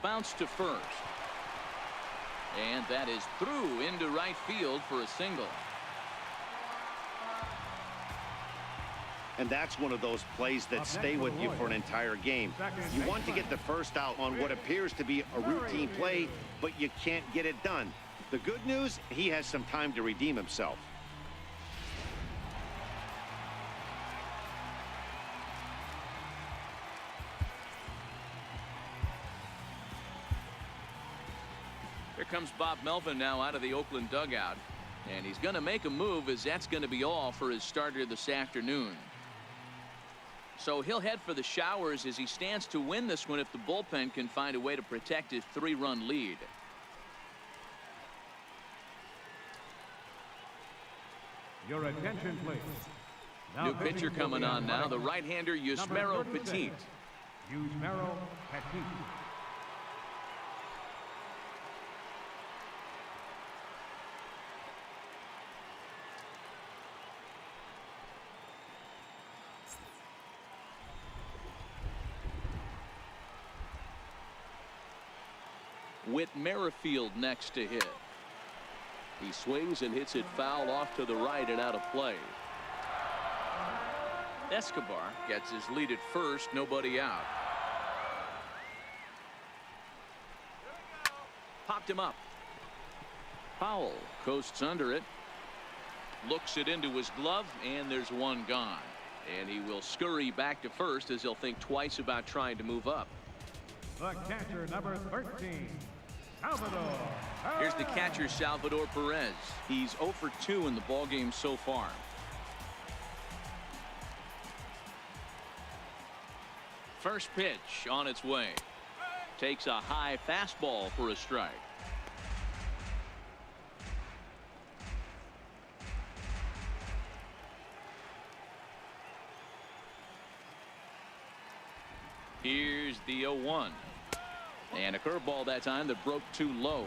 Bounce to first. And that is through into right field for a single. And that's one of those plays that stay with you for an entire game. You want to get the first out on what appears to be a routine play, but you can't get it done. The good news, he has some time to redeem himself. Here comes Bob Melvin now out of the Oakland dugout. And he's going to make a move, as that's going to be all for his starter this afternoon. So he'll head for the showers as he stands to win this one if the bullpen can find a way to protect his 3-run lead. Your attention, please. New pitcher coming on now, the right-hander Yusmeiro Petit. Yusmeiro Petit. Whit Merrifield next to hit. He swings and hits it foul off to the right and out of play. Escobar gets his lead at first, nobody out. Popped him up. Powell coasts under it. Looks it into his glove, and there's one gone. And he will scurry back to first as he'll think twice about trying to move up. The catcher, number 13, Salvador. Here's the catcher, Salvador Perez. He's 0 for 2 in the ballgame so far. First pitch on its way. Takes a high fastball for a strike. Here's the 0-1. And a curveball that time that broke too low.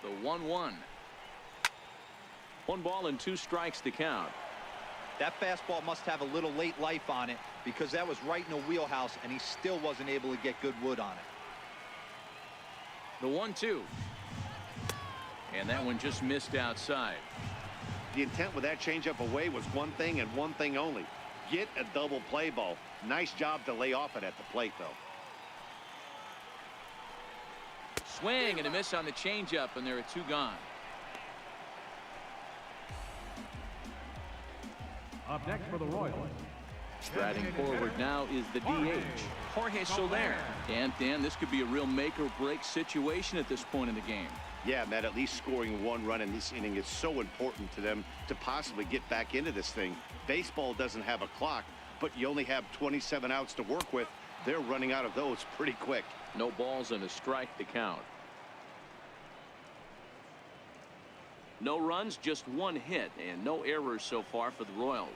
The 1-1. 1 ball and 2 strikes to count. That fastball must have a little late life on it, because that was right in the wheelhouse and he still wasn't able to get good wood on it. The 1-2. And that one just missed outside. The intent with that changeup away was one thing and one thing only. Get a double play ball. Nice job to lay off it at the plate, though. Swing and a miss on the changeup, and there are 2 gone. Up next for the Royals. Striding forward now is the DH, Jorge Soler. And Dan, this could be a real make or break situation at this point in the game. Yeah, Matt, at least scoring 1 run in this inning is so important to them to possibly get back into this thing. Baseball doesn't have a clock, but you only have 27 outs to work with. They're running out of those pretty quick. No balls and a strike to count. No runs, just 1 hit, and no errors so far for the Royals.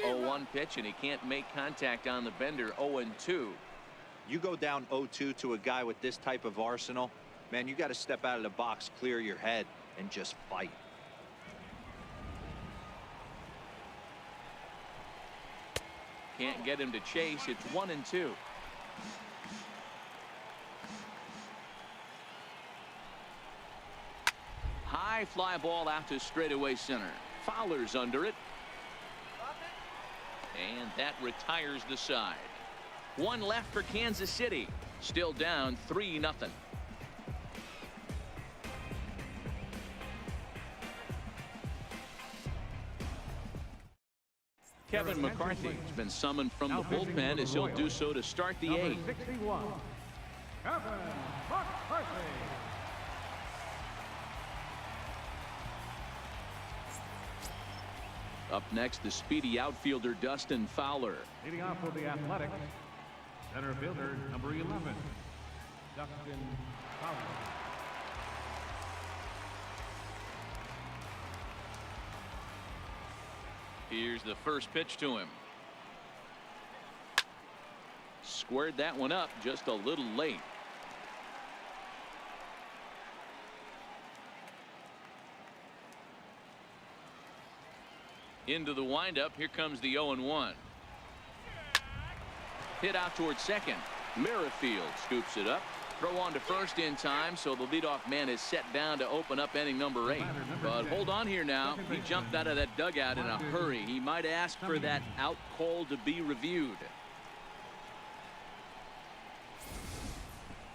0-1 pitch, and he can't make contact on the bender. 0-2. You go down 0-2 to a guy with this type of arsenal, man, you got to step out of the box, clear your head, and just fight. Can't get him to chase. It's 1-2. High fly ball out to straightaway center. Fowler's under it. And that retires the side. 1 left for Kansas City. Still down 3-0. Kevin McCarthy has been summoned from the bullpen as he'll do so to start the 8th. 61, Kevin McCarthy. Up next, the speedy outfielder Dustin Fowler. Leading off for the Athletics, center fielder number 11, Dustin Fowler. Here's the first pitch to him. Squared that one up just a little late. Into the windup. Here comes the 0-1. Hit out towards second. Merrifield scoops it up. Throw on to first in time, so the leadoff man is set down to open up inning number 8. But hold on here now. He jumped out of that dugout in a hurry. He might ask for that out call to be reviewed.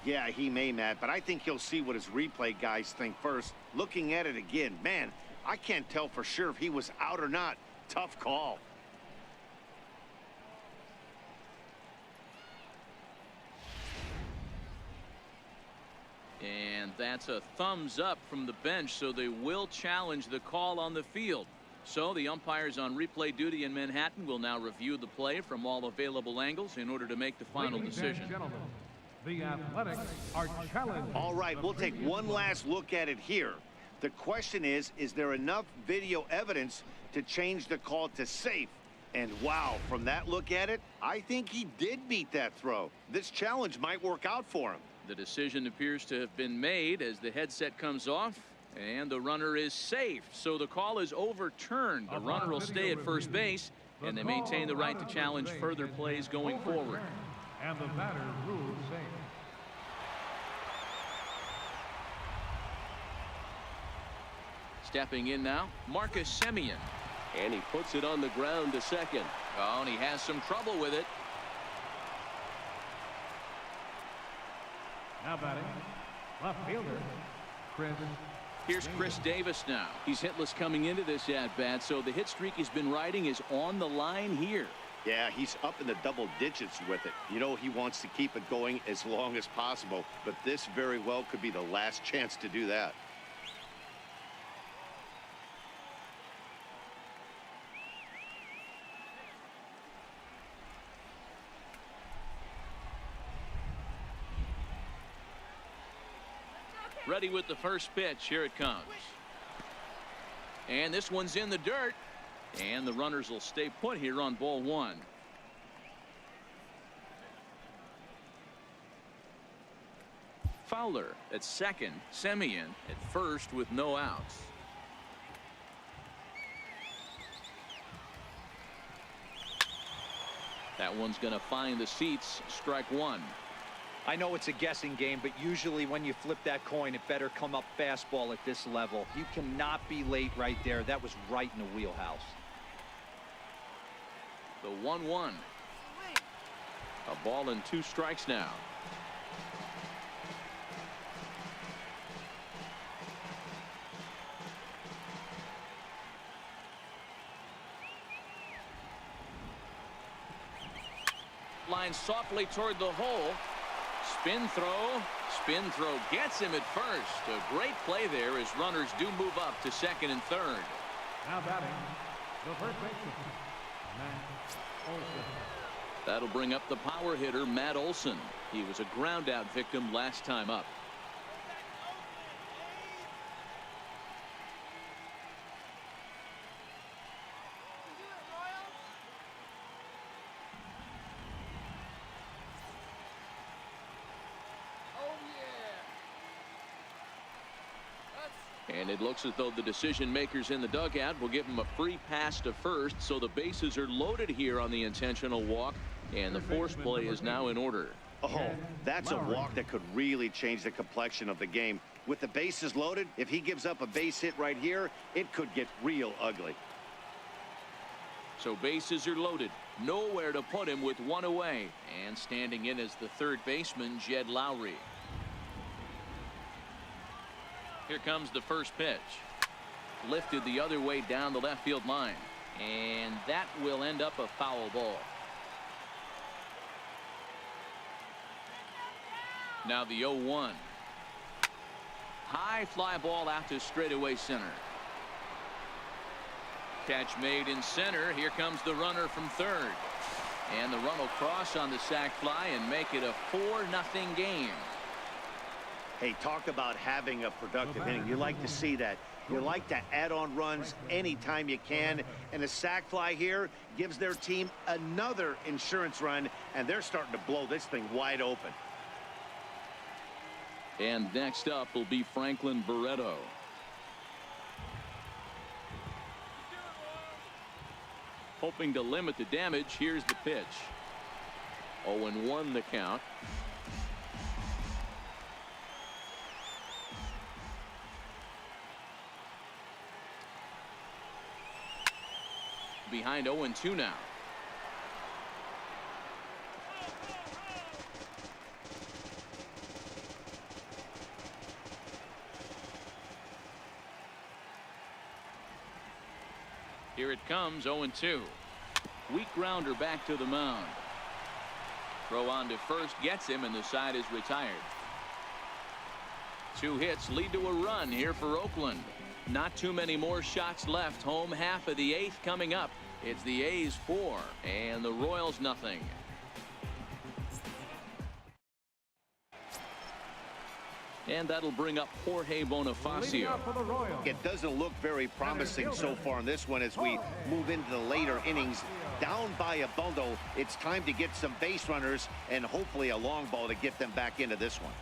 Yeah, he may, Matt, but I think he'll see what his replay guys think first. Looking at it again, man, I can't tell for sure if he was out or not. Tough call. And that's a thumbs up from the bench, so they will challenge the call on the field. So the umpires on replay duty in Manhattan will now review the play from all available angles in order to make the final decision. Gentlemen, the Athletics are challenged. All right, we'll take one last look at it here. The question is there enough video evidence to change the call to safe? And wow, from that look at it, I think he did beat that throw. This challenge might work out for him. The decision appears to have been made as the headset comes off, and the runner is safe. So the call is overturned. The runner will stay at first base, and they maintain the right to challenge further plays going forward. And the batter rules safe. Stepping in now, Marcus Semien. And he puts it on the ground to second. Oh, and he has some trouble with it. Now batting, left fielder, Chris. Here's Chris Davis now. He's hitless coming into this at-bat, so the hit streak he's been riding is on the line here. Yeah, he's up in the double digits with it. You know, he wants to keep it going as long as possible, but this very well could be the last chance to do that. Ready with the first pitch. Here it comes. And this one's in the dirt. And the runners will stay put here on ball 1. Fowler at second. Semien at first with no outs. That one's going to find the seats. Strike 1. I know it's a guessing game, but usually when you flip that coin, it better come up fastball at this level. You cannot be late right there. That was right in the wheelhouse. The 1-1. A ball and 2 strikes now. Line softly toward the hole. Spin throw gets him at first. A great play there as runners do move up to second and third. Now batting, the first baseman, Matt Olson. That'll bring up the power hitter, Matt Olson. He was a ground out victim last time up. And it looks as though the decision makers in the dugout will give him a free pass to first, so the bases are loaded here on the intentional walk, and the force play is now in order. Oh, that's a walk that could really change the complexion of the game. With the bases loaded, if he gives up a base hit right here, it could get real ugly. So bases are loaded, nowhere to put him with 1 away, and standing in as the third baseman, Jed Lowry. Here comes the first pitch. Lifted the other way down the left field line. And that will end up a foul ball. Now the 0-1. High fly ball out to straightaway center. Catch made in center. Here comes the runner from third. And the run will cross on the sac fly and make it a 4-0 game. Hey, talk about having a productive inning. You like to see that. You like to add on runs anytime you can. And a sac fly here gives their team another insurance run, and they're starting to blow this thing wide open. And next up will be Franklin Barreto. Hoping to limit the damage, here's the pitch. 0-1 the count. Behind 0-2 now. Here it comes, 0-2. Weak grounder back to the mound. Throw on to first gets him, and the side is retired. 2 hits lead to a run here for Oakland. Not too many more shots left. Home half of the 8th coming up. It's the A's 4 and the Royals nothing. And that'll bring up Jorge Bonifacio. It doesn't look very promising so far in this one as we move into the later innings. Down by a bundle, it's time to get some base runners and hopefully a long ball to get them back into this one.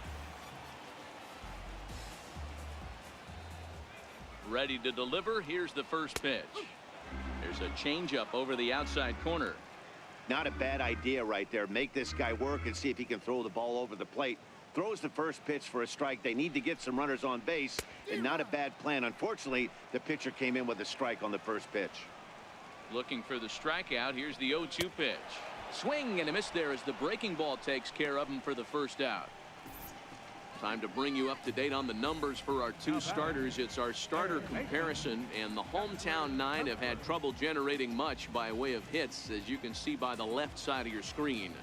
Ready to deliver. Here's the first pitch. There's a changeup over the outside corner. Not a bad idea right there. Make this guy work and see if he can throw the ball over the plate. Throws the first pitch for a strike. They need to get some runners on base, and not a bad plan. Unfortunately, the pitcher came in with a strike on the first pitch. Looking for the strikeout. Here's the 0-2 pitch. Swing and a miss there as the breaking ball takes care of him for the first out. Time to bring you up to date on the numbers for our 2 starters. It's our starter comparison, and the hometown 9 have had trouble generating much by way of hits, as you can see by the left side of your screen.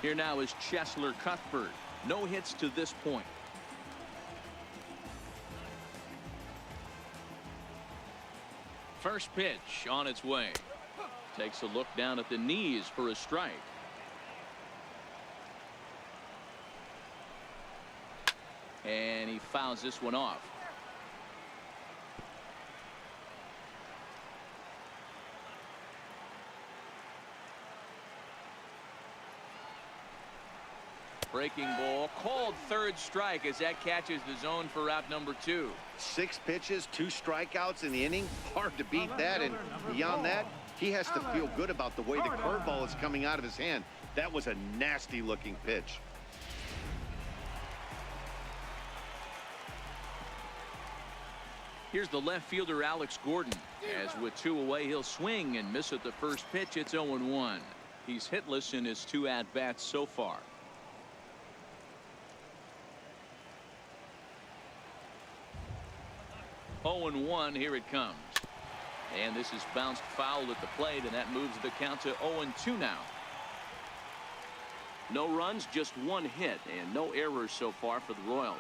Here now is Cheslor Cuthbert. No hits to this point. First pitch on its way. Takes a look down at the knees for a strike. And he fouls this one off. Breaking ball called third strike as that catches the zone for out number 2. 6 pitches, 2 strikeouts in the inning. Hard to beat that, and beyond that, He has to feel good about the way the curveball is coming out of his hand. That was a nasty-looking pitch. Here's the left fielder, Alex Gordon. As with 2 away, he'll swing and miss at the first pitch. It's 0-1. He's hitless in his 2 at-bats so far. 0-1, here it comes. And this is bounced foul at the plate, and that moves the count to 0-2 now. No runs, just 1 hit, and no errors so far for the Royals.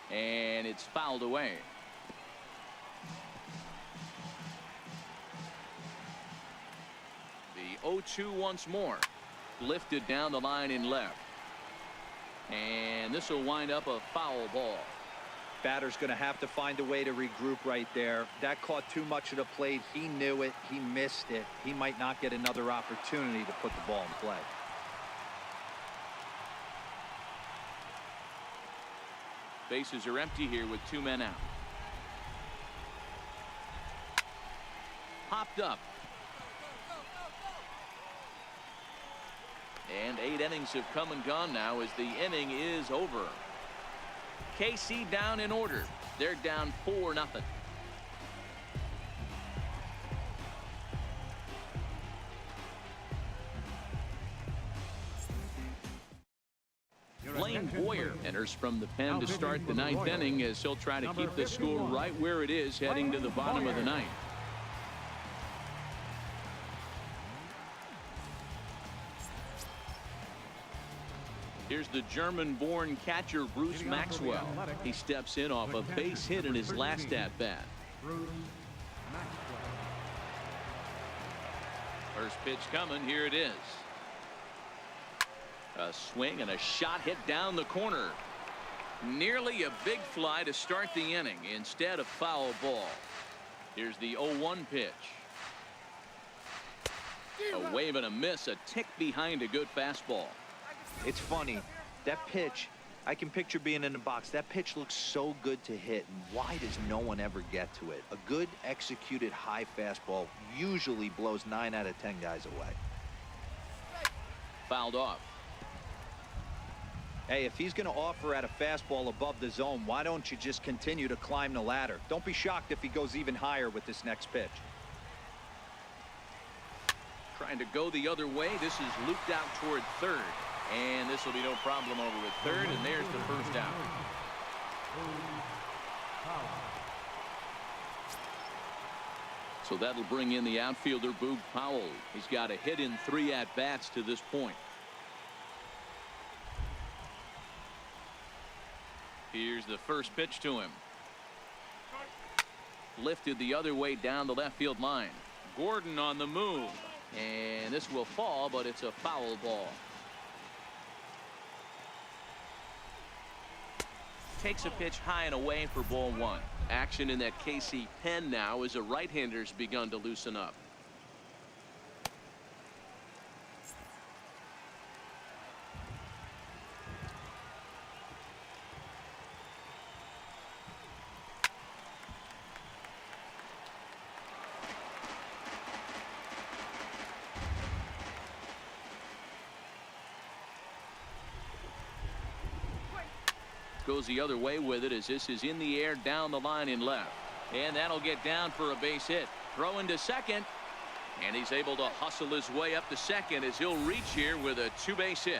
And it's fouled away. The 0-2 once more. Lifted down the line in left. And this will wind up a foul ball. Batter's going to have to find a way to regroup right there. That caught too much of the plate. He knew it. He missed it. He might not get another opportunity to put the ball in play. Bases are empty here with 2 men out. Popped up. And 8 innings have come and gone now as the inning is over. KC down in order. They're down 4-0. Blaine Boyer enters from the pen to start the 9th inning as he'll try to keep the score right where it is heading to the bottom of the 9th. Here's the German-born catcher Bruce Maxwell. He steps in off a base hit in his last at-bat. First pitch coming. Here it is. A swing and a shot hit down the corner. Nearly a big fly to start the inning. Instead, a foul ball. Here's the 0-1 pitch. A wave and a miss. A tick behind a good fastball. It's funny, that pitch, I can picture being in the box. That pitch looks so good to hit, and why does no one ever get to it? A good executed high fastball usually blows 9 out of 10 guys away. Fouled off. Hey, if he's going to offer at a fastball above the zone, why don't you just continue to climb the ladder? Don't be shocked if he goes even higher with this next pitch. Trying to go the other way. This is looped out toward third. And this will be no problem over at third, and there's the first out. So that'll bring in the outfielder, Boog Powell. He's got a hit in 3 at-bats to this point. Here's the first pitch to him. Lifted the other way down the left field line. Gordon on the move. And this will fall, but it's a foul ball. Takes a pitch high and away for ball 1. Action in that KC pen now as a right-hander's begun to loosen up. Goes the other way with it as this is in the air down the line in left. And that'll get down for a base hit. Throw into second. And he's able to hustle his way up to second as he'll reach here with a 2-base hit.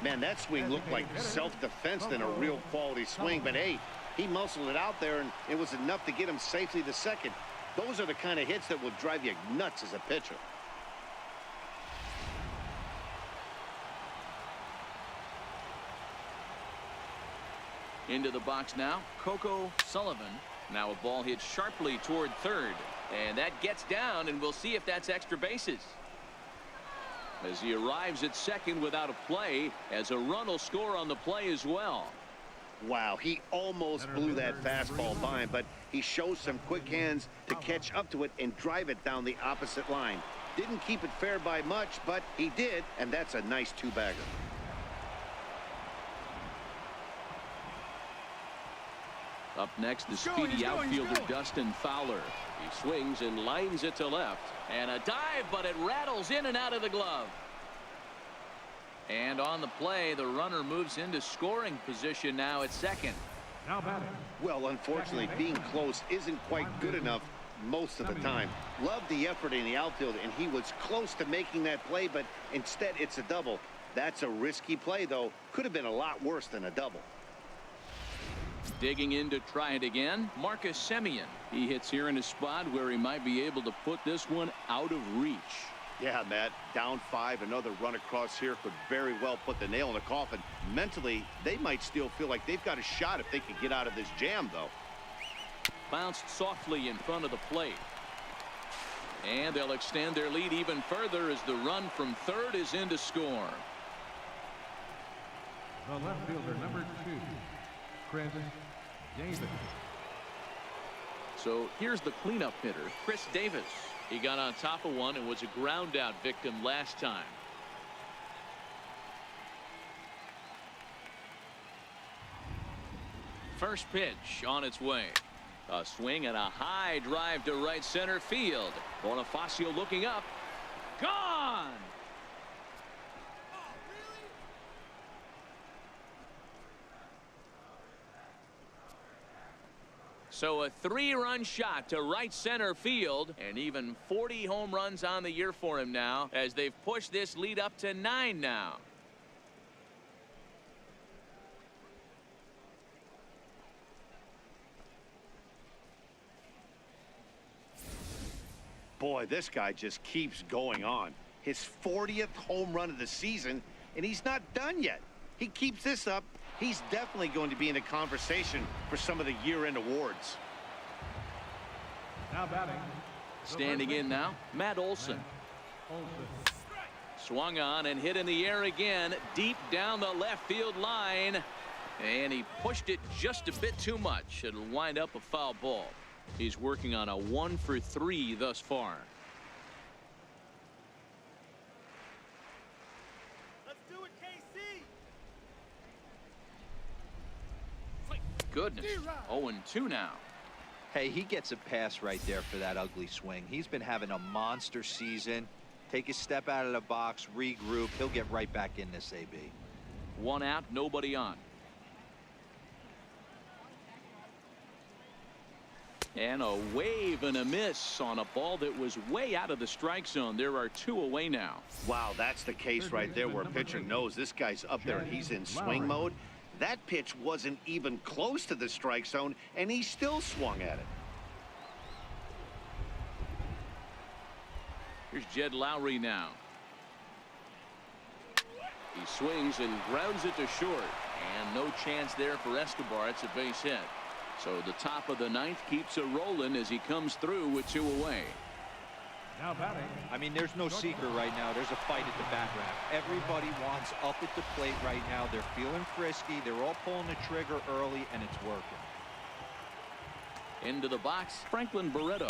Man, that swing looked like self-defense than a real quality swing. But, hey, he muscled it out there, and it was enough to get him safely to second. Those are the kind of hits that will drive you nuts as a pitcher. Into the box now, Coco Sullivan. Now a ball hit sharply toward third. And that gets down, and we'll see if that's extra bases. As he arrives at second without a play, as a run will score on the play as well. Wow, he almost blew that fastball by him, but he shows some quick hands to catch up to it and drive it down the opposite line. Didn't keep it fair by much, but he did, and that's a nice 2-bagger. Up next, the speedy outfielder Dustin Fowler. He swings and lines it to left. And a dive, but it rattles in and out of the glove. And on the play, the runner moves into scoring position now at second. Now batting. Well, unfortunately, being close isn't quite good enough most of the time. Loved the effort in the outfield, and he was close to making that play, but instead it's a double. That's a risky play, though. Could have been a lot worse than a double. Digging in to try it again, Marcus Semien. He hits here in a spot where he might be able to put this one out of reach. Yeah, Matt, down 5, another run across here could very well put the nail in the coffin. Mentally, they might still feel like they've got a shot if they could get out of this jam, though. Bounced softly in front of the plate. And they'll extend their lead even further as the run from third is in to score. The left fielder, number 2, Chris Davis. So here's the cleanup hitter, Chris Davis. He got on top of one and was a ground out victim last time. First pitch on its way. A swing and a high drive to right center field. Bonifacio looking up. Gone! So a 3-run shot to right center field, and even 40 home runs on the year for him now as they've pushed this lead up to 9 now. Boy, this guy just keeps going on. His 40th home run of the season, and he's not done yet. He keeps this up, he's definitely going to be in the conversation for some of the year-end awards. Now batting. Standing in now, Matt Olson. Swung on and hit in the air again, deep down the left field line. And he pushed it just a bit too much. It'll wind up a foul ball. He's working on a 1 for 3 thus far. Let's do it, KC. Goodness. 0-2 now. Hey, he gets a pass right there for that ugly swing. He's been having a monster season. Take a step out of the box, regroup. He'll get right back in this AB. 1 out, nobody on. And a wave and a miss on a ball that was way out of the strike zone. There are 2 away now. Wow, that's the case right there where a pitcher knows this guy's up there and he's in swing mode. That pitch wasn't even close to the strike zone, and he still swung at it. Here's Jed Lowry now. He swings and grounds it to short. And no chance there for Escobar. It's a base hit. So the top of the 9th keeps it rolling as he comes through with 2 away. Now batting. I mean, there's no secret right now. There's a fight at the bat rack. Everybody wants up at the plate right now. They're feeling frisky. They're all pulling the trigger early, and it's working. Into the box, Franklin Barreto.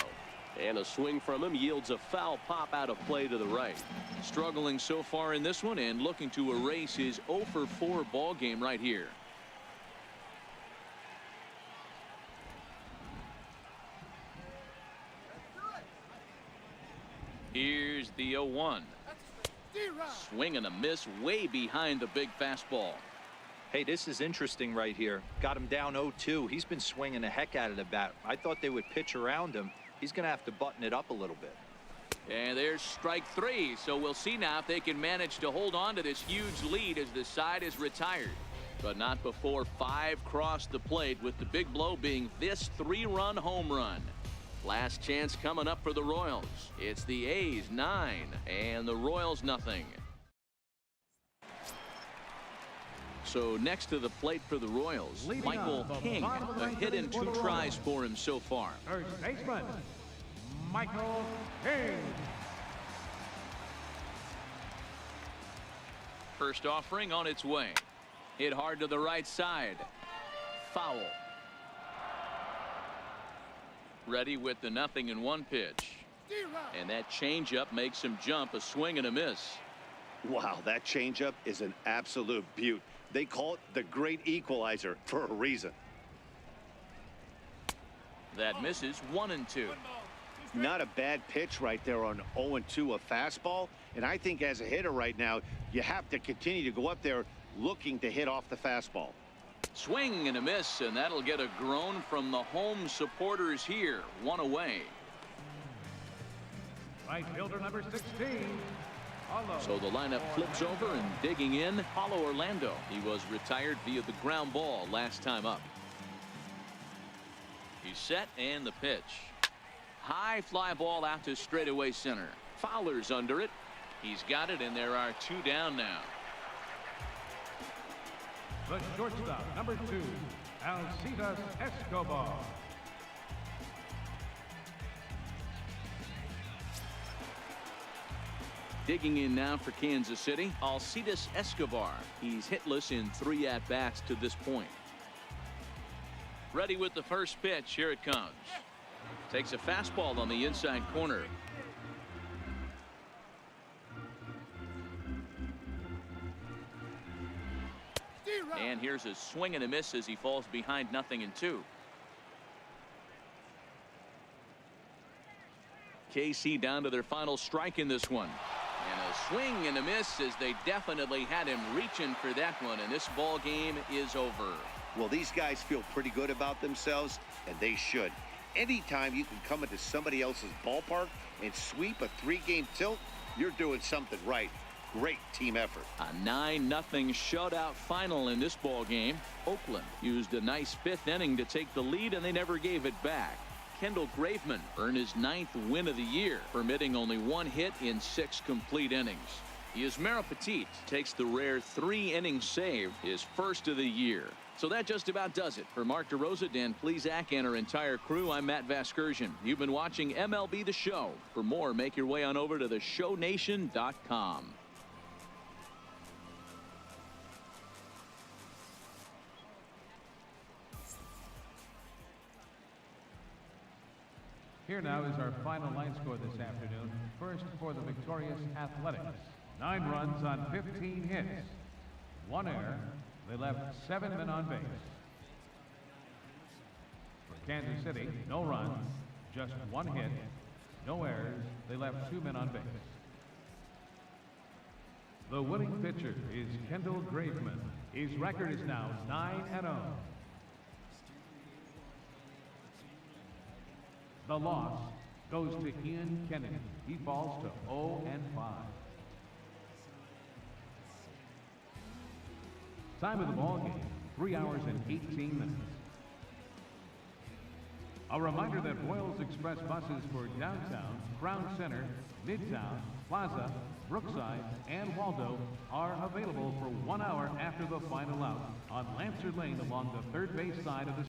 And a swing from him yields a foul pop out of play to the right. Struggling so far in this one and looking to erase his 0 for 4 ball game right here. Here's the 0-1. Swing and a miss way behind the big fastball. Hey, this is interesting right here. Got him down 0-2. He's been swinging the heck out of the bat. I thought they would pitch around him. He's going to have to button it up a little bit. And there's strike 3. So we'll see now if they can manage to hold on to this huge lead as the side is retired. But not before 5 cross the plate, with the big blow being this 3-run home run. Last chance coming up for the Royals. It's the A's 9 and the Royals nothing. So next to the plate for the Royals, Michael King. A hit in 2 tries for him so far. Third baseman, Michael King. First offering on its way. Hit hard to the right side. Foul. Ready with the 0-1 pitch. And that changeup makes him jump. A swing and a miss. Wow, that changeup is an absolute beaut. They call it the great equalizer for a reason. That misses 1-2. Not a bad pitch right there on 0-2, a fastball. And I think as a hitter right now, you have to continue to go up there looking to hit off the fastball. Swing and a miss, and that'll get a groan from the home supporters here. 1 away. Right fielder number 16. So the lineup flips over, and digging in, Paulo Orlando. He was retired via the ground ball last time up. He's set, and the pitch. High fly ball out to straightaway center. Fowler's under it. He's got it, and there are 2 down now. The shortstop, number 2, Alcides Escobar. Digging in now for Kansas City, Alcides Escobar. He's hitless in 3 at-bats to this point. Ready with the first pitch. Here it comes. Takes a fastball on the inside corner. And here's a swing and a miss as he falls behind 0-2. KC down to their final strike in this one. And a swing and a miss as they definitely had him reaching for that one. And this ball game is over. Well, these guys feel pretty good about themselves, and they should. Anytime you can come into somebody else's ballpark and sweep a 3-game tilt, you're doing something right. Great team effort. A 9-0 shutout final in this ball game. Oakland used a nice 5th inning to take the lead, and they never gave it back. Kendall Graveman earned his 9th win of the year, permitting only 1 hit in 6 complete innings. Yusmeiro Petit takes the rare 3-inning save, his first of the year. So that just about does it. For Mark DeRosa, Dan Plesac, and our entire crew, I'm Matt Vasgersian. You've been watching MLB The Show. For more, make your way on over to theshownation.com. Here now is our final line score this afternoon. First for the victorious Athletics. 9 runs on 15 hits. 1 error. They left 7 men on base. For Kansas City, no runs, just 1 hit, no errors. They left 2 men on base. The winning pitcher is Kendall Graveman. His record is now 9-0. The loss goes to Ian Kennedy. He falls to 0-5. Time of the ball game, 3 hours and 18 minutes. A reminder that Boyles Express buses for downtown, Crown Center, Midtown, Plaza, Brookside, and Waldo are available for 1 hour after the final out on Lancer Lane along the third base side of the